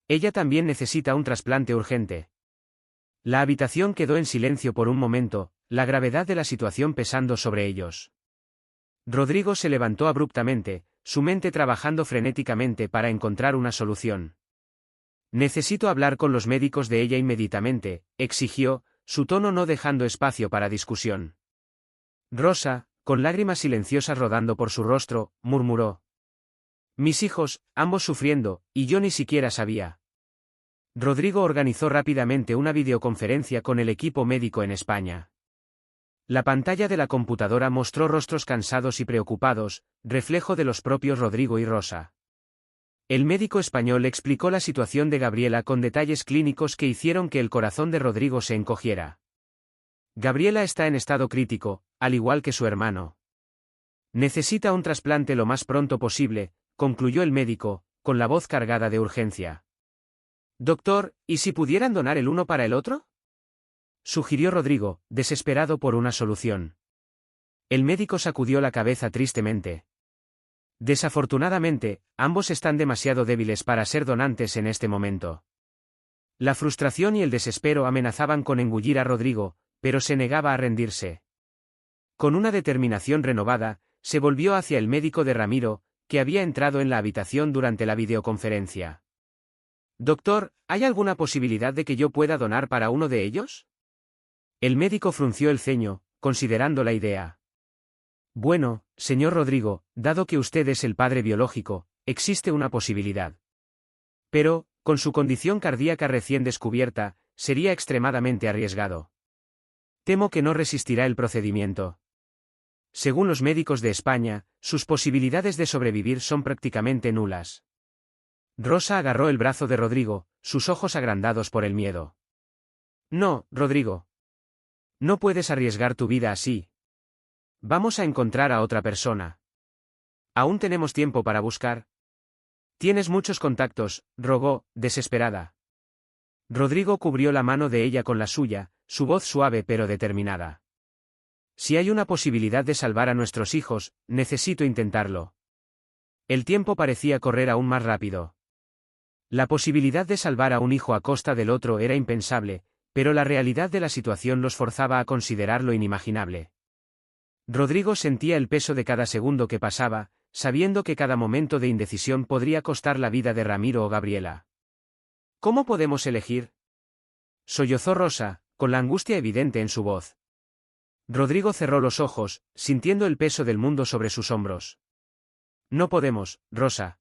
Speaker 1: Ella también necesita un trasplante urgente. La habitación quedó en silencio por un momento, la gravedad de la situación pesando sobre ellos. Rodrigo se levantó abruptamente, su mente trabajando frenéticamente para encontrar una solución. Necesito hablar con los médicos de ella inmediatamente, exigió, su tono no dejando espacio para discusión. Rosa, con lágrimas silenciosas rodando por su rostro, murmuró. Mis hijos, ambos sufriendo, y yo ni siquiera sabía. Rodrigo organizó rápidamente una videoconferencia con el equipo médico en España. La pantalla de la computadora mostró rostros cansados y preocupados, reflejo de los propios Rodrigo y Rosa. El médico español explicó la situación de Gabriela con detalles clínicos que hicieron que el corazón de Rodrigo se encogiera. Gabriela está en estado crítico, al igual que su hermano. Necesita un trasplante lo más pronto posible, concluyó el médico, con la voz cargada de urgencia. Doctor, ¿y si pudieran donar el uno para el otro?, sugirió Rodrigo, desesperado por una solución. El médico sacudió la cabeza tristemente. Desafortunadamente, ambos están demasiado débiles para ser donantes en este momento. La frustración y el desespero amenazaban con engullir a Rodrigo, pero se negaba a rendirse. Con una determinación renovada, se volvió hacia el médico de Ramiro, que había entrado en la habitación durante la videoconferencia. Doctor, ¿hay alguna posibilidad de que yo pueda donar para uno de ellos? El médico frunció el ceño, considerando la idea. Bueno, señor Rodrigo, dado que usted es el padre biológico, existe una posibilidad. Pero, con su condición cardíaca recién descubierta, sería extremadamente arriesgado. Temo que no resistirá el procedimiento. Según los médicos de España, sus posibilidades de sobrevivir son prácticamente nulas. Rosa agarró el brazo de Rodrigo, sus ojos agrandados por el miedo. No, Rodrigo. No puedes arriesgar tu vida así. Vamos a encontrar a otra persona. Aún tenemos tiempo para buscar. Tienes muchos contactos, rogó, desesperada. Rodrigo cubrió la mano de ella con la suya, su voz suave pero determinada. Si hay una posibilidad de salvar a nuestros hijos, necesito intentarlo. El tiempo parecía correr aún más rápido. La posibilidad de salvar a un hijo a costa del otro era impensable, pero la realidad de la situación los forzaba a considerar lo inimaginable. Rodrigo sentía el peso de cada segundo que pasaba, sabiendo que cada momento de indecisión podría costar la vida de Ramiro o Gabriela. ¿Cómo podemos elegir?, sollozó Rosa, con la angustia evidente en su voz. Rodrigo cerró los ojos, sintiendo el peso del mundo sobre sus hombros. No podemos, Rosa.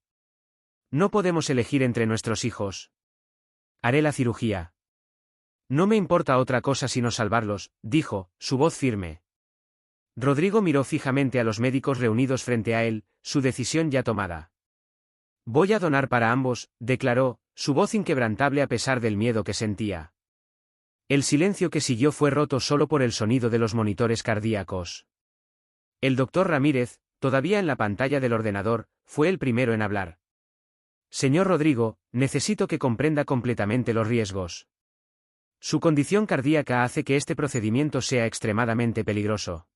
Speaker 1: No podemos elegir entre nuestros hijos. Haré la cirugía. No me importa otra cosa sino salvarlos, dijo, su voz firme. Rodrigo miró fijamente a los médicos reunidos frente a él, su decisión ya tomada. Voy a donar para ambos, declaró, su voz inquebrantable a pesar del miedo que sentía. El silencio que siguió fue roto solo por el sonido de los monitores cardíacos. El doctor Ramírez, todavía en la pantalla del ordenador, fue el primero en hablar. Señor Rodrigo, necesito que comprenda completamente los riesgos. Su condición cardíaca hace que este procedimiento sea extremadamente peligroso.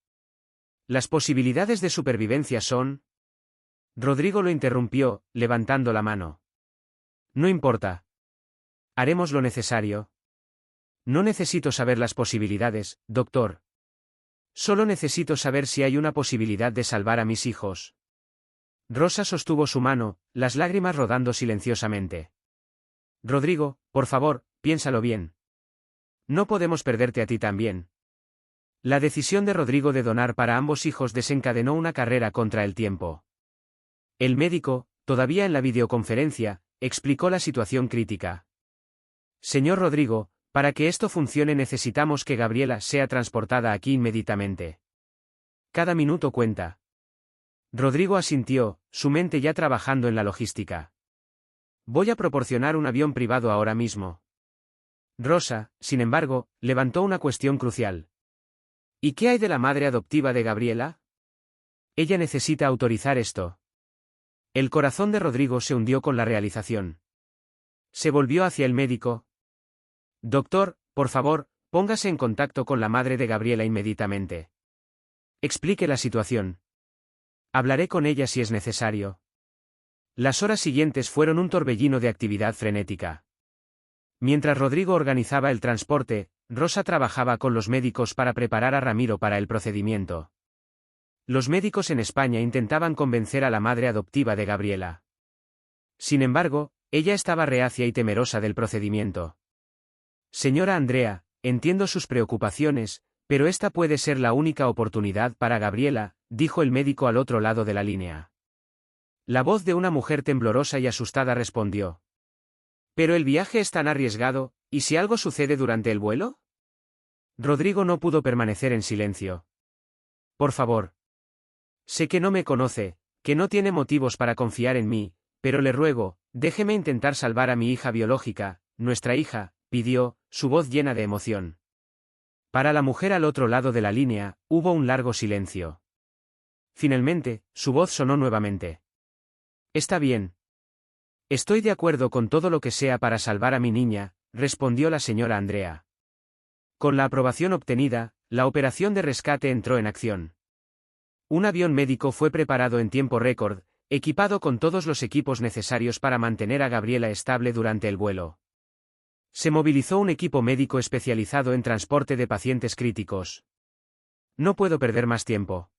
Speaker 1: Las posibilidades de supervivencia son... Rodrigo lo interrumpió, levantando la mano. No importa. Haremos lo necesario. No necesito saber las posibilidades, doctor. Solo necesito saber si hay una posibilidad de salvar a mis hijos. Rosa sostuvo su mano, las lágrimas rodando silenciosamente. Rodrigo, por favor, piénsalo bien. No podemos perderte a ti también. La decisión de Rodrigo de donar para ambos hijos desencadenó una carrera contra el tiempo. El médico, todavía en la videoconferencia, explicó la situación crítica. Señor Rodrigo, para que esto funcione necesitamos que Gabriela sea transportada aquí inmediatamente. Cada minuto cuenta. Rodrigo asintió, su mente ya trabajando en la logística. Voy a proporcionar un avión privado ahora mismo. Rosa, sin embargo, levantó una cuestión crucial. ¿Y qué hay de la madre adoptiva de Gabriela? Ella necesita autorizar esto. El corazón de Rodrigo se hundió con la realización. Se volvió hacia el médico. Doctor, por favor, póngase en contacto con la madre de Gabriela inmediatamente. Explique la situación. Hablaré con ella si es necesario. Las horas siguientes fueron un torbellino de actividad frenética. Mientras Rodrigo organizaba el transporte, Rosa trabajaba con los médicos para preparar a Ramiro para el procedimiento. Los médicos en España intentaban convencer a la madre adoptiva de Gabriela. Sin embargo, ella estaba reacia y temerosa del procedimiento. Señora Andrea, entiendo sus preocupaciones, pero esta puede ser la única oportunidad para Gabriela, dijo el médico al otro lado de la línea. La voz de una mujer temblorosa y asustada respondió. ¿Pero el viaje es tan arriesgado, y si algo sucede durante el vuelo? Rodrigo no pudo permanecer en silencio. Por favor. Sé que no me conoce, que no tiene motivos para confiar en mí, pero le ruego, déjeme intentar salvar a mi hija biológica, nuestra hija, pidió, su voz llena de emoción. Para la mujer al otro lado de la línea, hubo un largo silencio. Finalmente, su voz sonó nuevamente. Está bien. Estoy de acuerdo con todo lo que sea para salvar a mi niña, respondió la señora Andrea. Con la aprobación obtenida, la operación de rescate entró en acción. Un avión médico fue preparado en tiempo récord, equipado con todos los equipos necesarios para mantener a Gabriela estable durante el vuelo. Se movilizó un equipo médico especializado en transporte de pacientes críticos. No puedo perder más tiempo.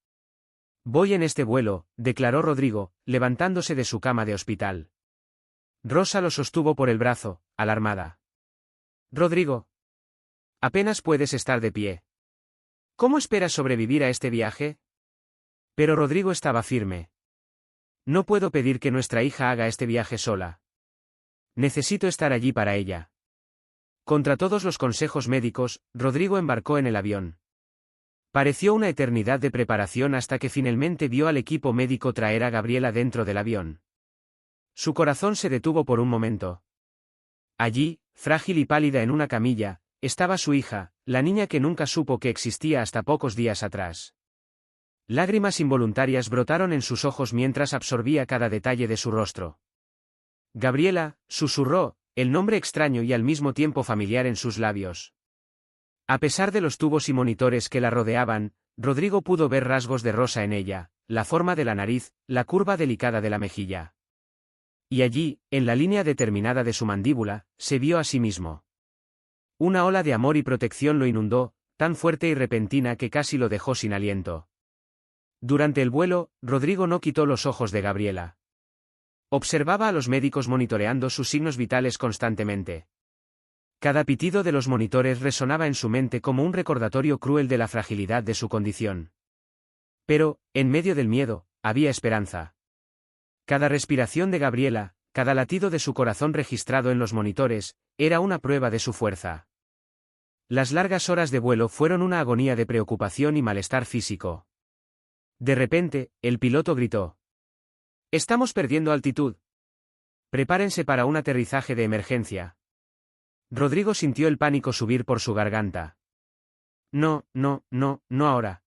Speaker 1: Voy en este vuelo, declaró Rodrigo, levantándose de su cama de hospital. Rosa lo sostuvo por el brazo, alarmada. Rodrigo. Apenas puedes estar de pie. ¿Cómo esperas sobrevivir a este viaje? Pero Rodrigo estaba firme. No puedo pedir que nuestra hija haga este viaje sola. Necesito estar allí para ella. Contra todos los consejos médicos, Rodrigo embarcó en el avión. Pareció una eternidad de preparación hasta que finalmente vio al equipo médico traer a Gabriela dentro del avión. Su corazón se detuvo por un momento. Allí, frágil y pálida en una camilla, estaba su hija, la niña que nunca supo que existía hasta pocos días atrás. Lágrimas involuntarias brotaron en sus ojos mientras absorbía cada detalle de su rostro. Gabriela, susurró, el nombre extraño y al mismo tiempo familiar en sus labios. A pesar de los tubos y monitores que la rodeaban, Rodrigo pudo ver rasgos de Rosa en ella, la forma de la nariz, la curva delicada de la mejilla. Y allí, en la línea determinada de su mandíbula, se vio a sí mismo. Una ola de amor y protección lo inundó, tan fuerte y repentina que casi lo dejó sin aliento. Durante el vuelo, Rodrigo no quitó los ojos de Gabriela. Observaba a los médicos monitoreando sus signos vitales constantemente. Cada pitido de los monitores resonaba en su mente como un recordatorio cruel de la fragilidad de su condición. Pero, en medio del miedo, había esperanza. Cada respiración de Gabriela, cada latido de su corazón registrado en los monitores, era una prueba de su fuerza. Las largas horas de vuelo fueron una agonía de preocupación y malestar físico. De repente, el piloto gritó. «Estamos perdiendo altitud». Prepárense para un aterrizaje de emergencia. Rodrigo sintió el pánico subir por su garganta. No, no, no, no ahora.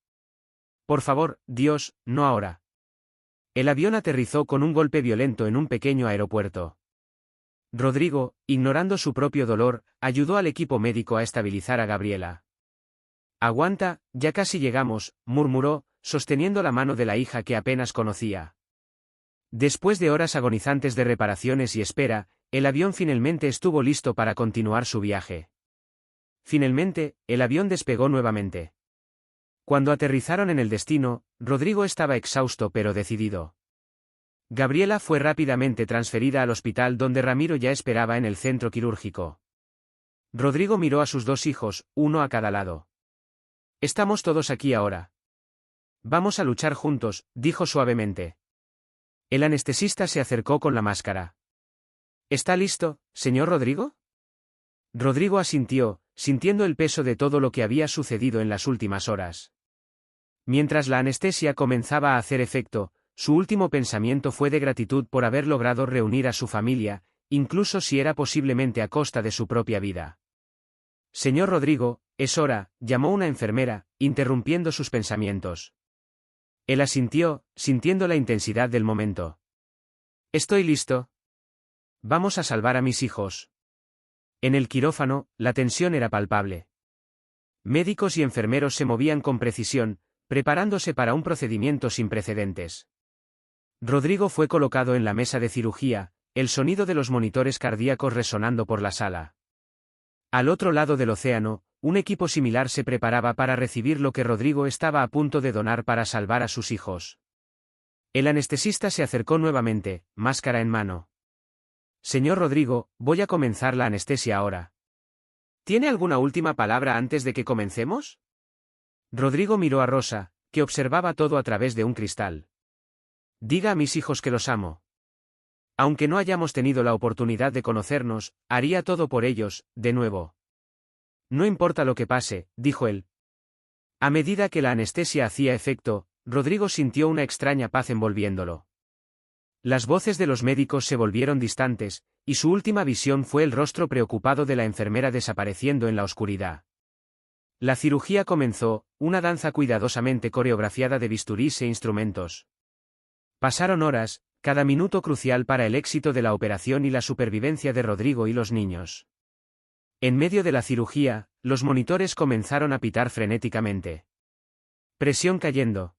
Speaker 1: Por favor, Dios, no ahora. El avión aterrizó con un golpe violento en un pequeño aeropuerto. Rodrigo, ignorando su propio dolor, ayudó al equipo médico a estabilizar a Gabriela. Aguanta, ya casi llegamos, murmuró, sosteniendo la mano de la hija que apenas conocía. Después de horas agonizantes de reparaciones y espera, el avión finalmente estuvo listo para continuar su viaje. Finalmente, el avión despegó nuevamente. Cuando aterrizaron en el destino, Rodrigo estaba exhausto pero decidido. Gabriela fue rápidamente transferida al hospital donde Ramiro ya esperaba en el centro quirúrgico. Rodrigo miró a sus dos hijos, uno a cada lado. Estamos todos aquí ahora. Vamos a luchar juntos, dijo suavemente. El anestesista se acercó con la máscara. ¿Está listo, señor Rodrigo? Rodrigo asintió, sintiendo el peso de todo lo que había sucedido en las últimas horas. Mientras la anestesia comenzaba a hacer efecto, su último pensamiento fue de gratitud por haber logrado reunir a su familia, incluso si era posiblemente a costa de su propia vida. Señor Rodrigo, es hora, llamó una enfermera, interrumpiendo sus pensamientos. Él asintió, sintiendo la intensidad del momento. Estoy listo. Vamos a salvar a mis hijos. En el quirófano, la tensión era palpable. Médicos y enfermeros se movían con precisión, preparándose para un procedimiento sin precedentes. Rodrigo fue colocado en la mesa de cirugía, el sonido de los monitores cardíacos resonando por la sala. Al otro lado del océano, un equipo similar se preparaba para recibir lo que Rodrigo estaba a punto de donar para salvar a sus hijos. El anestesista se acercó nuevamente, máscara en mano. Señor Rodrigo, voy a comenzar la anestesia ahora. ¿Tiene alguna última palabra antes de que comencemos? Rodrigo miró a Rosa, que observaba todo a través de un cristal. Diga a mis hijos que los amo. Aunque no hayamos tenido la oportunidad de conocernos, haría todo por ellos, de nuevo. No importa lo que pase, dijo él. A medida que la anestesia hacía efecto, Rodrigo sintió una extraña paz envolviéndolo. Las voces de los médicos se volvieron distantes, y su última visión fue el rostro preocupado de la enfermera desapareciendo en la oscuridad. La cirugía comenzó, una danza cuidadosamente coreografiada de bisturís e instrumentos. Pasaron horas, cada minuto crucial para el éxito de la operación y la supervivencia de Rodrigo y los niños. En medio de la cirugía, los monitores comenzaron a pitar frenéticamente. Presión cayendo.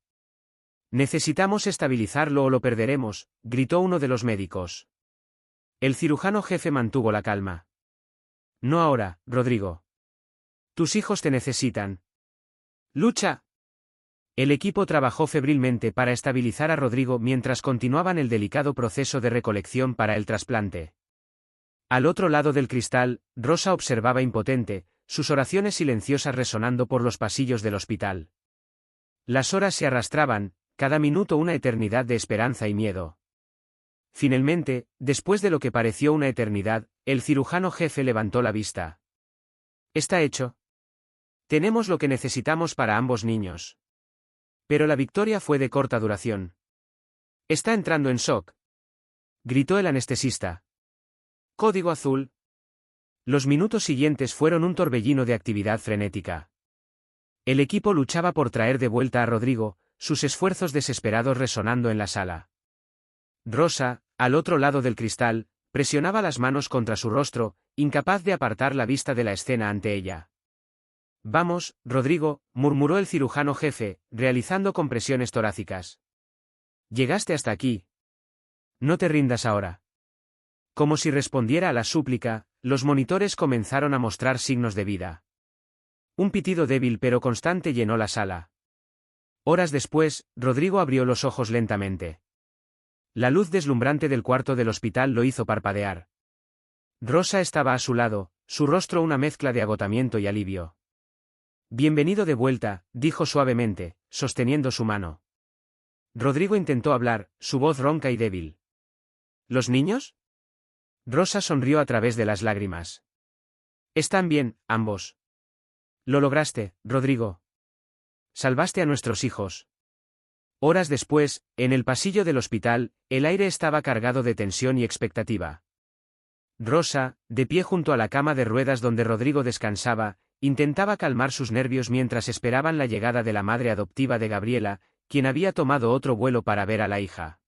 Speaker 1: Necesitamos estabilizarlo o lo perderemos, gritó uno de los médicos. El cirujano jefe mantuvo la calma. No ahora, Rodrigo. Tus hijos te necesitan. ¡Lucha! El equipo trabajó febrilmente para estabilizar a Rodrigo mientras continuaban el delicado proceso de recolección para el trasplante. Al otro lado del cristal, Rosa observaba impotente, sus oraciones silenciosas resonando por los pasillos del hospital. Las horas se arrastraban, cada minuto una eternidad de esperanza y miedo. Finalmente, después de lo que pareció una eternidad, el cirujano jefe levantó la vista. Está hecho. Tenemos lo que necesitamos para ambos niños. Pero la victoria fue de corta duración. Está entrando en shock, gritó el anestesista. Código azul. Los minutos siguientes fueron un torbellino de actividad frenética. El equipo luchaba por traer de vuelta a Rodrigo, sus esfuerzos desesperados resonando en la sala. Rosa, al otro lado del cristal, presionaba las manos contra su rostro, incapaz de apartar la vista de la escena ante ella. Vamos, Rodrigo, murmuró el cirujano jefe, realizando compresiones torácicas. Llegaste hasta aquí. No te rindas ahora. Como si respondiera a la súplica, los monitores comenzaron a mostrar signos de vida. Un pitido débil pero constante llenó la sala. Horas después, Rodrigo abrió los ojos lentamente. La luz deslumbrante del cuarto del hospital lo hizo parpadear. Rosa estaba a su lado, su rostro una mezcla de agotamiento y alivio. Bienvenido de vuelta, dijo suavemente, sosteniendo su mano. Rodrigo intentó hablar, su voz ronca y débil. ¿Los niños? Rosa sonrió a través de las lágrimas. Están bien, ambos. Lo lograste, Rodrigo. Salvaste a nuestros hijos. Horas después, en el pasillo del hospital, el aire estaba cargado de tensión y expectativa. Rosa, de pie junto a la cama de ruedas donde Rodrigo descansaba, intentaba calmar sus nervios mientras esperaban la llegada de la madre adoptiva de Gabriela, quien había tomado otro vuelo para ver a la hija.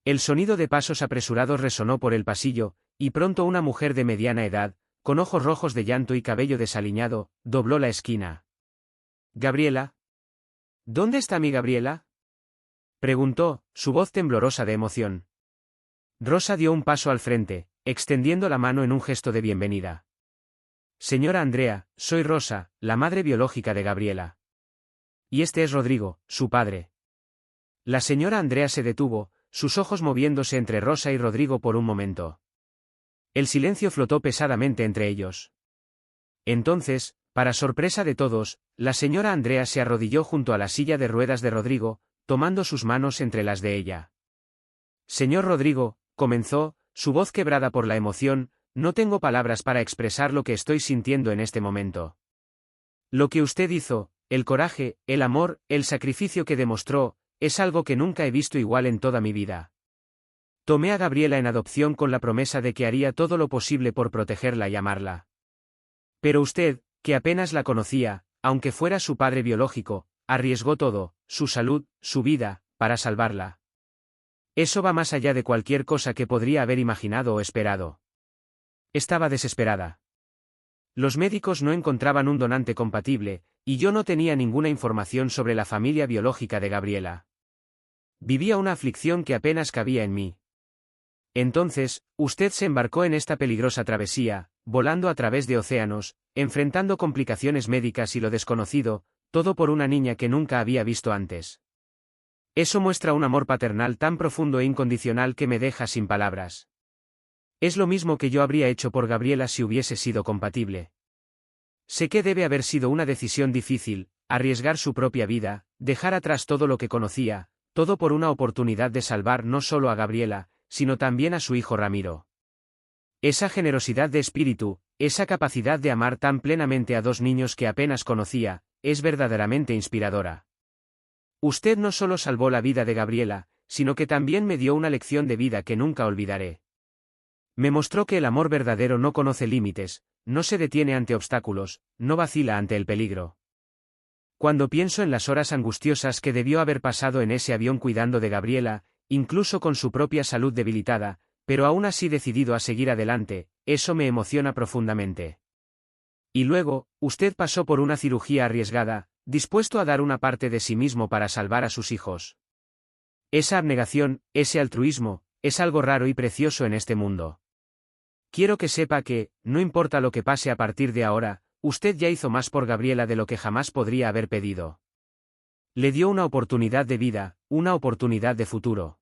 Speaker 1: El sonido de pasos apresurados resonó por el pasillo, y pronto una mujer de mediana edad, con ojos rojos de llanto y cabello desaliñado, dobló la esquina. «¿Gabriela? ¿Dónde está mi Gabriela?», preguntó, su voz temblorosa de emoción. Rosa dio un paso al frente, extendiendo la mano en un gesto de bienvenida. «Señora Andrea, soy Rosa, la madre biológica de Gabriela. Y este es Rodrigo, su padre». La señora Andrea se detuvo, sus ojos moviéndose entre Rosa y Rodrigo por un momento. El silencio flotó pesadamente entre ellos. Entonces, para sorpresa de todos, la señora Andrea se arrodilló junto a la silla de ruedas de Rodrigo, tomando sus manos entre las de ella. «Señor Rodrigo», comenzó, su voz quebrada por la emoción, «no tengo palabras para expresar lo que estoy sintiendo en este momento. Lo que usted hizo, el coraje, el amor, el sacrificio que demostró, es algo que nunca he visto igual en toda mi vida. Tomé a Gabriela en adopción con la promesa de que haría todo lo posible por protegerla y amarla. Pero usted, que apenas la conocía, aunque fuera su padre biológico, arriesgó todo, su salud, su vida, para salvarla. Eso va más allá de cualquier cosa que podría haber imaginado o esperado». Estaba desesperada. Los médicos no encontraban un donante compatible, y yo no tenía ninguna información sobre la familia biológica de Gabriela. Vivía una aflicción que apenas cabía en mí. Entonces, usted se embarcó en esta peligrosa travesía, volando a través de océanos, enfrentando complicaciones médicas y lo desconocido, todo por una niña que nunca había visto antes. Eso muestra un amor paternal tan profundo e incondicional que me deja sin palabras. Es lo mismo que yo habría hecho por Gabriela si hubiese sido compatible. Sé que debe haber sido una decisión difícil, arriesgar su propia vida, dejar atrás todo lo que conocía, todo por una oportunidad de salvar no solo a Gabriela, sino también a su hijo Ramiro. Esa generosidad de espíritu, esa capacidad de amar tan plenamente a dos niños que apenas conocía, es verdaderamente inspiradora. Usted no solo salvó la vida de Gabriela, sino que también me dio una lección de vida que nunca olvidaré. Me mostró que el amor verdadero no conoce límites, no se detiene ante obstáculos, no vacila ante el peligro. Cuando pienso en las horas angustiosas que debió haber pasado en ese avión cuidando de Gabriela, incluso con su propia salud debilitada, pero aún así decidido a seguir adelante, eso me emociona profundamente. Y luego, usted pasó por una cirugía arriesgada, dispuesto a dar una parte de sí mismo para salvar a sus hijos. Esa abnegación, ese altruismo, es algo raro y precioso en este mundo. Quiero que sepa que, no importa lo que pase a partir de ahora, usted ya hizo más por Gabriela de lo que jamás podría haber pedido. Le dio una oportunidad de vida, una oportunidad de futuro.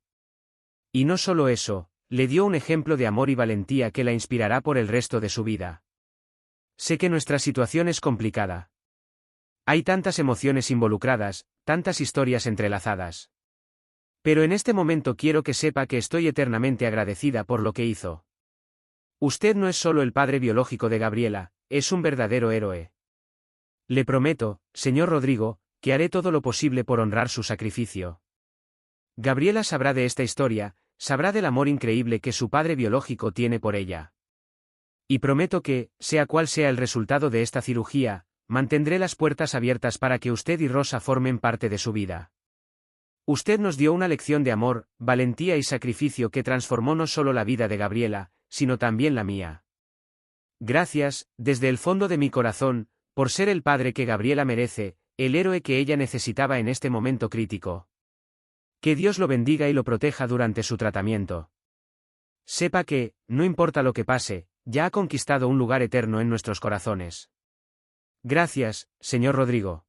Speaker 1: Y no solo eso, le dio un ejemplo de amor y valentía que la inspirará por el resto de su vida. Sé que nuestra situación es complicada. Hay tantas emociones involucradas, tantas historias entrelazadas. Pero en este momento quiero que sepa que estoy eternamente agradecida por lo que hizo. Usted no es solo el padre biológico de Gabriela, es un verdadero héroe. Le prometo, señor Rodrigo, que haré todo lo posible por honrar su sacrificio. Gabriela sabrá de esta historia, sabrá del amor increíble que su padre biológico tiene por ella. Y prometo que, sea cual sea el resultado de esta cirugía, mantendré las puertas abiertas para que usted y Rosa formen parte de su vida. Usted nos dio una lección de amor, valentía y sacrificio que transformó no solo la vida de Gabriela, sino también la mía. Gracias, desde el fondo de mi corazón, por ser el padre que Gabriela merece, el héroe que ella necesitaba en este momento crítico. Que Dios lo bendiga y lo proteja durante su tratamiento. Sepa que, no importa lo que pase, ya ha conquistado un lugar eterno en nuestros corazones. Gracias, señor Rodrigo.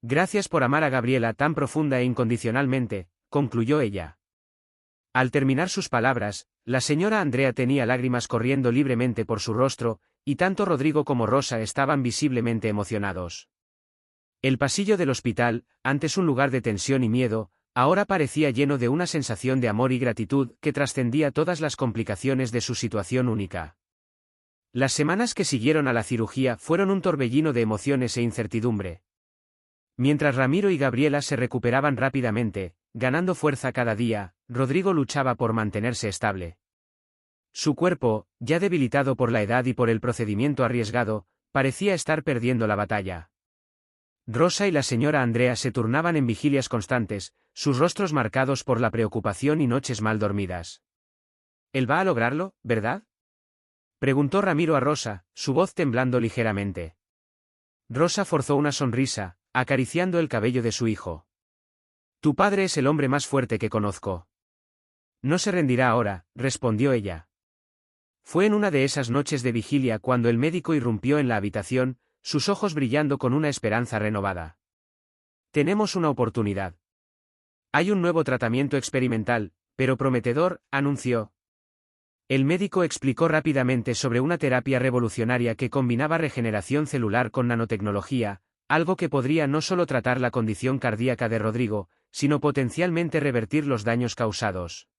Speaker 1: Gracias por amar a Gabriela tan profunda e incondicionalmente, concluyó ella. Al terminar sus palabras, la señora Andrea tenía lágrimas corriendo libremente por su rostro, y tanto Rodrigo como Rosa estaban visiblemente emocionados. El pasillo del hospital, antes un lugar de tensión y miedo, ahora parecía lleno de una sensación de amor y gratitud que trascendía todas las complicaciones de su situación única. Las semanas que siguieron a la cirugía fueron un torbellino de emociones e incertidumbre. Mientras Ramiro y Gabriela se recuperaban rápidamente, ganando fuerza cada día, Rodrigo luchaba por mantenerse estable. Su cuerpo, ya debilitado por la edad y por el procedimiento arriesgado, parecía estar perdiendo la batalla. Rosa y la señora Andrea se turnaban en vigilias constantes, sus rostros marcados por la preocupación y noches mal dormidas. «¿Él va a lograrlo, verdad?», preguntó Ramiro a Rosa, su voz temblando ligeramente. Rosa forzó una sonrisa, acariciando el cabello de su hijo. «Tu padre es el hombre más fuerte que conozco. No se rendirá ahora», respondió ella. Fue en una de esas noches de vigilia cuando el médico irrumpió en la habitación, sus ojos brillando con una esperanza renovada. «Tenemos una oportunidad. Hay un nuevo tratamiento experimental, pero prometedor», anunció. El médico explicó rápidamente sobre una terapia revolucionaria que combinaba regeneración celular con nanotecnología, algo que podría no solo tratar la condición cardíaca de Rodrigo, sino potencialmente revertir los daños causados.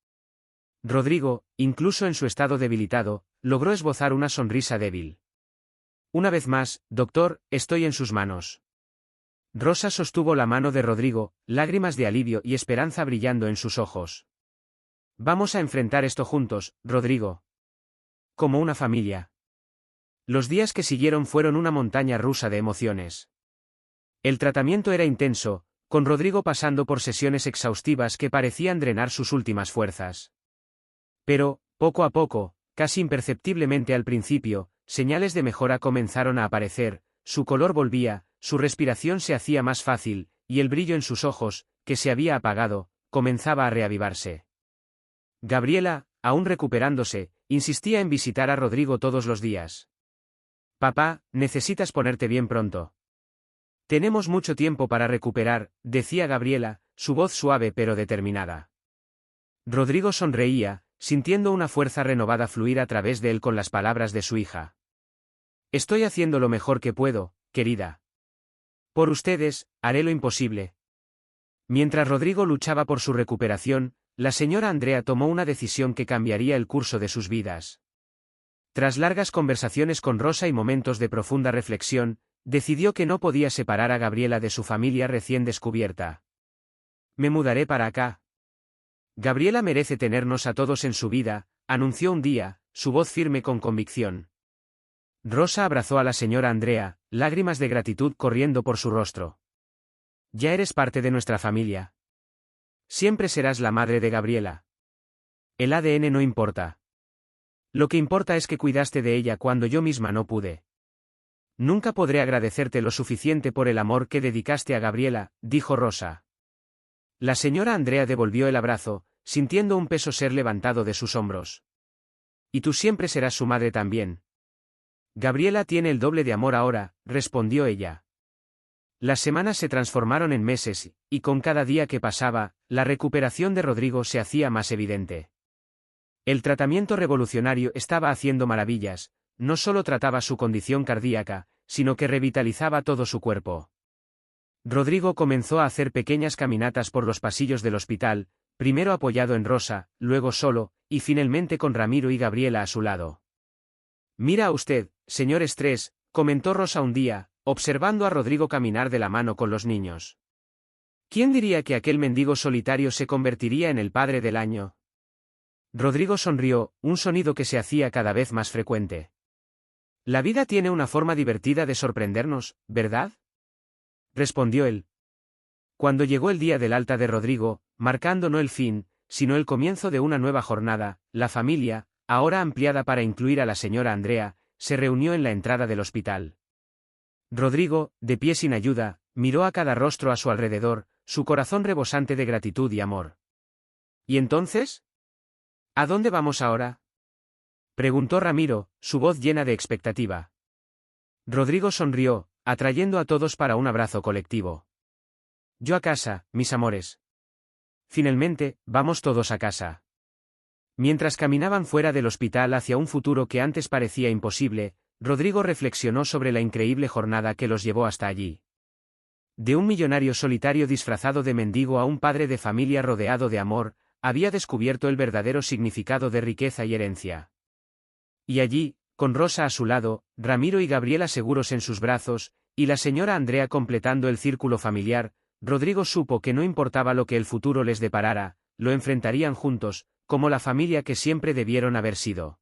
Speaker 1: Rodrigo, incluso en su estado debilitado, logró esbozar una sonrisa débil. «Una vez más, doctor, estoy en sus manos». Rosa sostuvo la mano de Rodrigo, lágrimas de alivio y esperanza brillando en sus ojos. «Vamos a enfrentar esto juntos, Rodrigo. Como una familia». Los días que siguieron fueron una montaña rusa de emociones. El tratamiento era intenso, con Rodrigo pasando por sesiones exhaustivas que parecían drenar sus últimas fuerzas. Pero, poco a poco, casi imperceptiblemente al principio, señales de mejora comenzaron a aparecer, su color volvía, su respiración se hacía más fácil, y el brillo en sus ojos, que se había apagado, comenzaba a reavivarse. Gabriela, aún recuperándose, insistía en visitar a Rodrigo todos los días. «Papá, necesitas ponerte bien pronto. Tenemos mucho tiempo para recuperar», decía Gabriela, su voz suave pero determinada. Rodrigo sonreía, sintiendo una fuerza renovada fluir a través de él con las palabras de su hija. «Estoy haciendo lo mejor que puedo, querida. Por ustedes, haré lo imposible». Mientras Rodrigo luchaba por su recuperación, la señora Andrea tomó una decisión que cambiaría el curso de sus vidas. Tras largas conversaciones con Rosa y momentos de profunda reflexión, decidió que no podía separar a Gabriela de su familia recién descubierta. «Me mudaré para acá. Gabriela merece tenernos a todos en su vida», anunció un día, su voz firme con convicción. Rosa abrazó a la señora Andrea, lágrimas de gratitud corriendo por su rostro. «Ya eres parte de nuestra familia. Siempre serás la madre de Gabriela. El ADN no importa. Lo que importa es que cuidaste de ella cuando yo misma no pude. Nunca podré agradecerte lo suficiente por el amor que dedicaste a Gabriela», dijo Rosa. La señora Andrea devolvió el abrazo, sintiendo un peso ser levantado de sus hombros. «Y tú siempre serás su madre también». «Gabriela tiene el doble de amor ahora», respondió ella. Las semanas se transformaron en meses, y con cada día que pasaba, la recuperación de Rodrigo se hacía más evidente. El tratamiento revolucionario estaba haciendo maravillas, no solo trataba su condición cardíaca, sino que revitalizaba todo su cuerpo. Rodrigo comenzó a hacer pequeñas caminatas por los pasillos del hospital, primero apoyado en Rosa, luego solo, y finalmente con Ramiro y Gabriela a su lado. «Mira a usted, señor Estrés», comentó Rosa un día, observando a Rodrigo caminar de la mano con los niños. «¿Quién diría que aquel mendigo solitario se convertiría en el padre del año?». Rodrigo sonrió, un sonido que se hacía cada vez más frecuente. «La vida tiene una forma divertida de sorprendernos, ¿verdad?», respondió él. Cuando llegó el día del alta de Rodrigo, marcando no el fin, sino el comienzo de una nueva jornada, la familia, ahora ampliada para incluir a la señora Andrea, se reunió en la entrada del hospital. Rodrigo, de pie sin ayuda, miró a cada rostro a su alrededor, su corazón rebosante de gratitud y amor. «¿Y entonces? ¿A dónde vamos ahora?», preguntó Ramiro, su voz llena de expectativa. Rodrigo sonrió, atrayendo a todos para un abrazo colectivo. «Yo a casa, mis amores. Finalmente, vamos todos a casa». Mientras caminaban fuera del hospital hacia un futuro que antes parecía imposible, Rodrigo reflexionó sobre la increíble jornada que los llevó hasta allí. De un millonario solitario disfrazado de mendigo a un padre de familia rodeado de amor, había descubierto el verdadero significado de riqueza y herencia. Y allí, con Rosa a su lado, Ramiro y Gabriela seguros en sus brazos, Y la señora Andrea completando el círculo familiar, Rodrigo supo que no importaba lo que el futuro les deparara, lo enfrentarían juntos, como la familia que siempre debieron haber sido.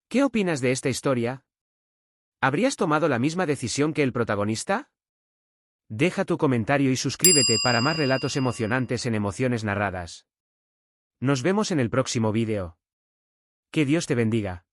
Speaker 1: ¿Qué opinas de esta historia? ¿Habrías tomado la misma decisión que el protagonista? Deja tu comentario y suscríbete para más relatos emocionantes en Emociones Narradas. Nos vemos en el próximo vídeo. Que Dios te bendiga.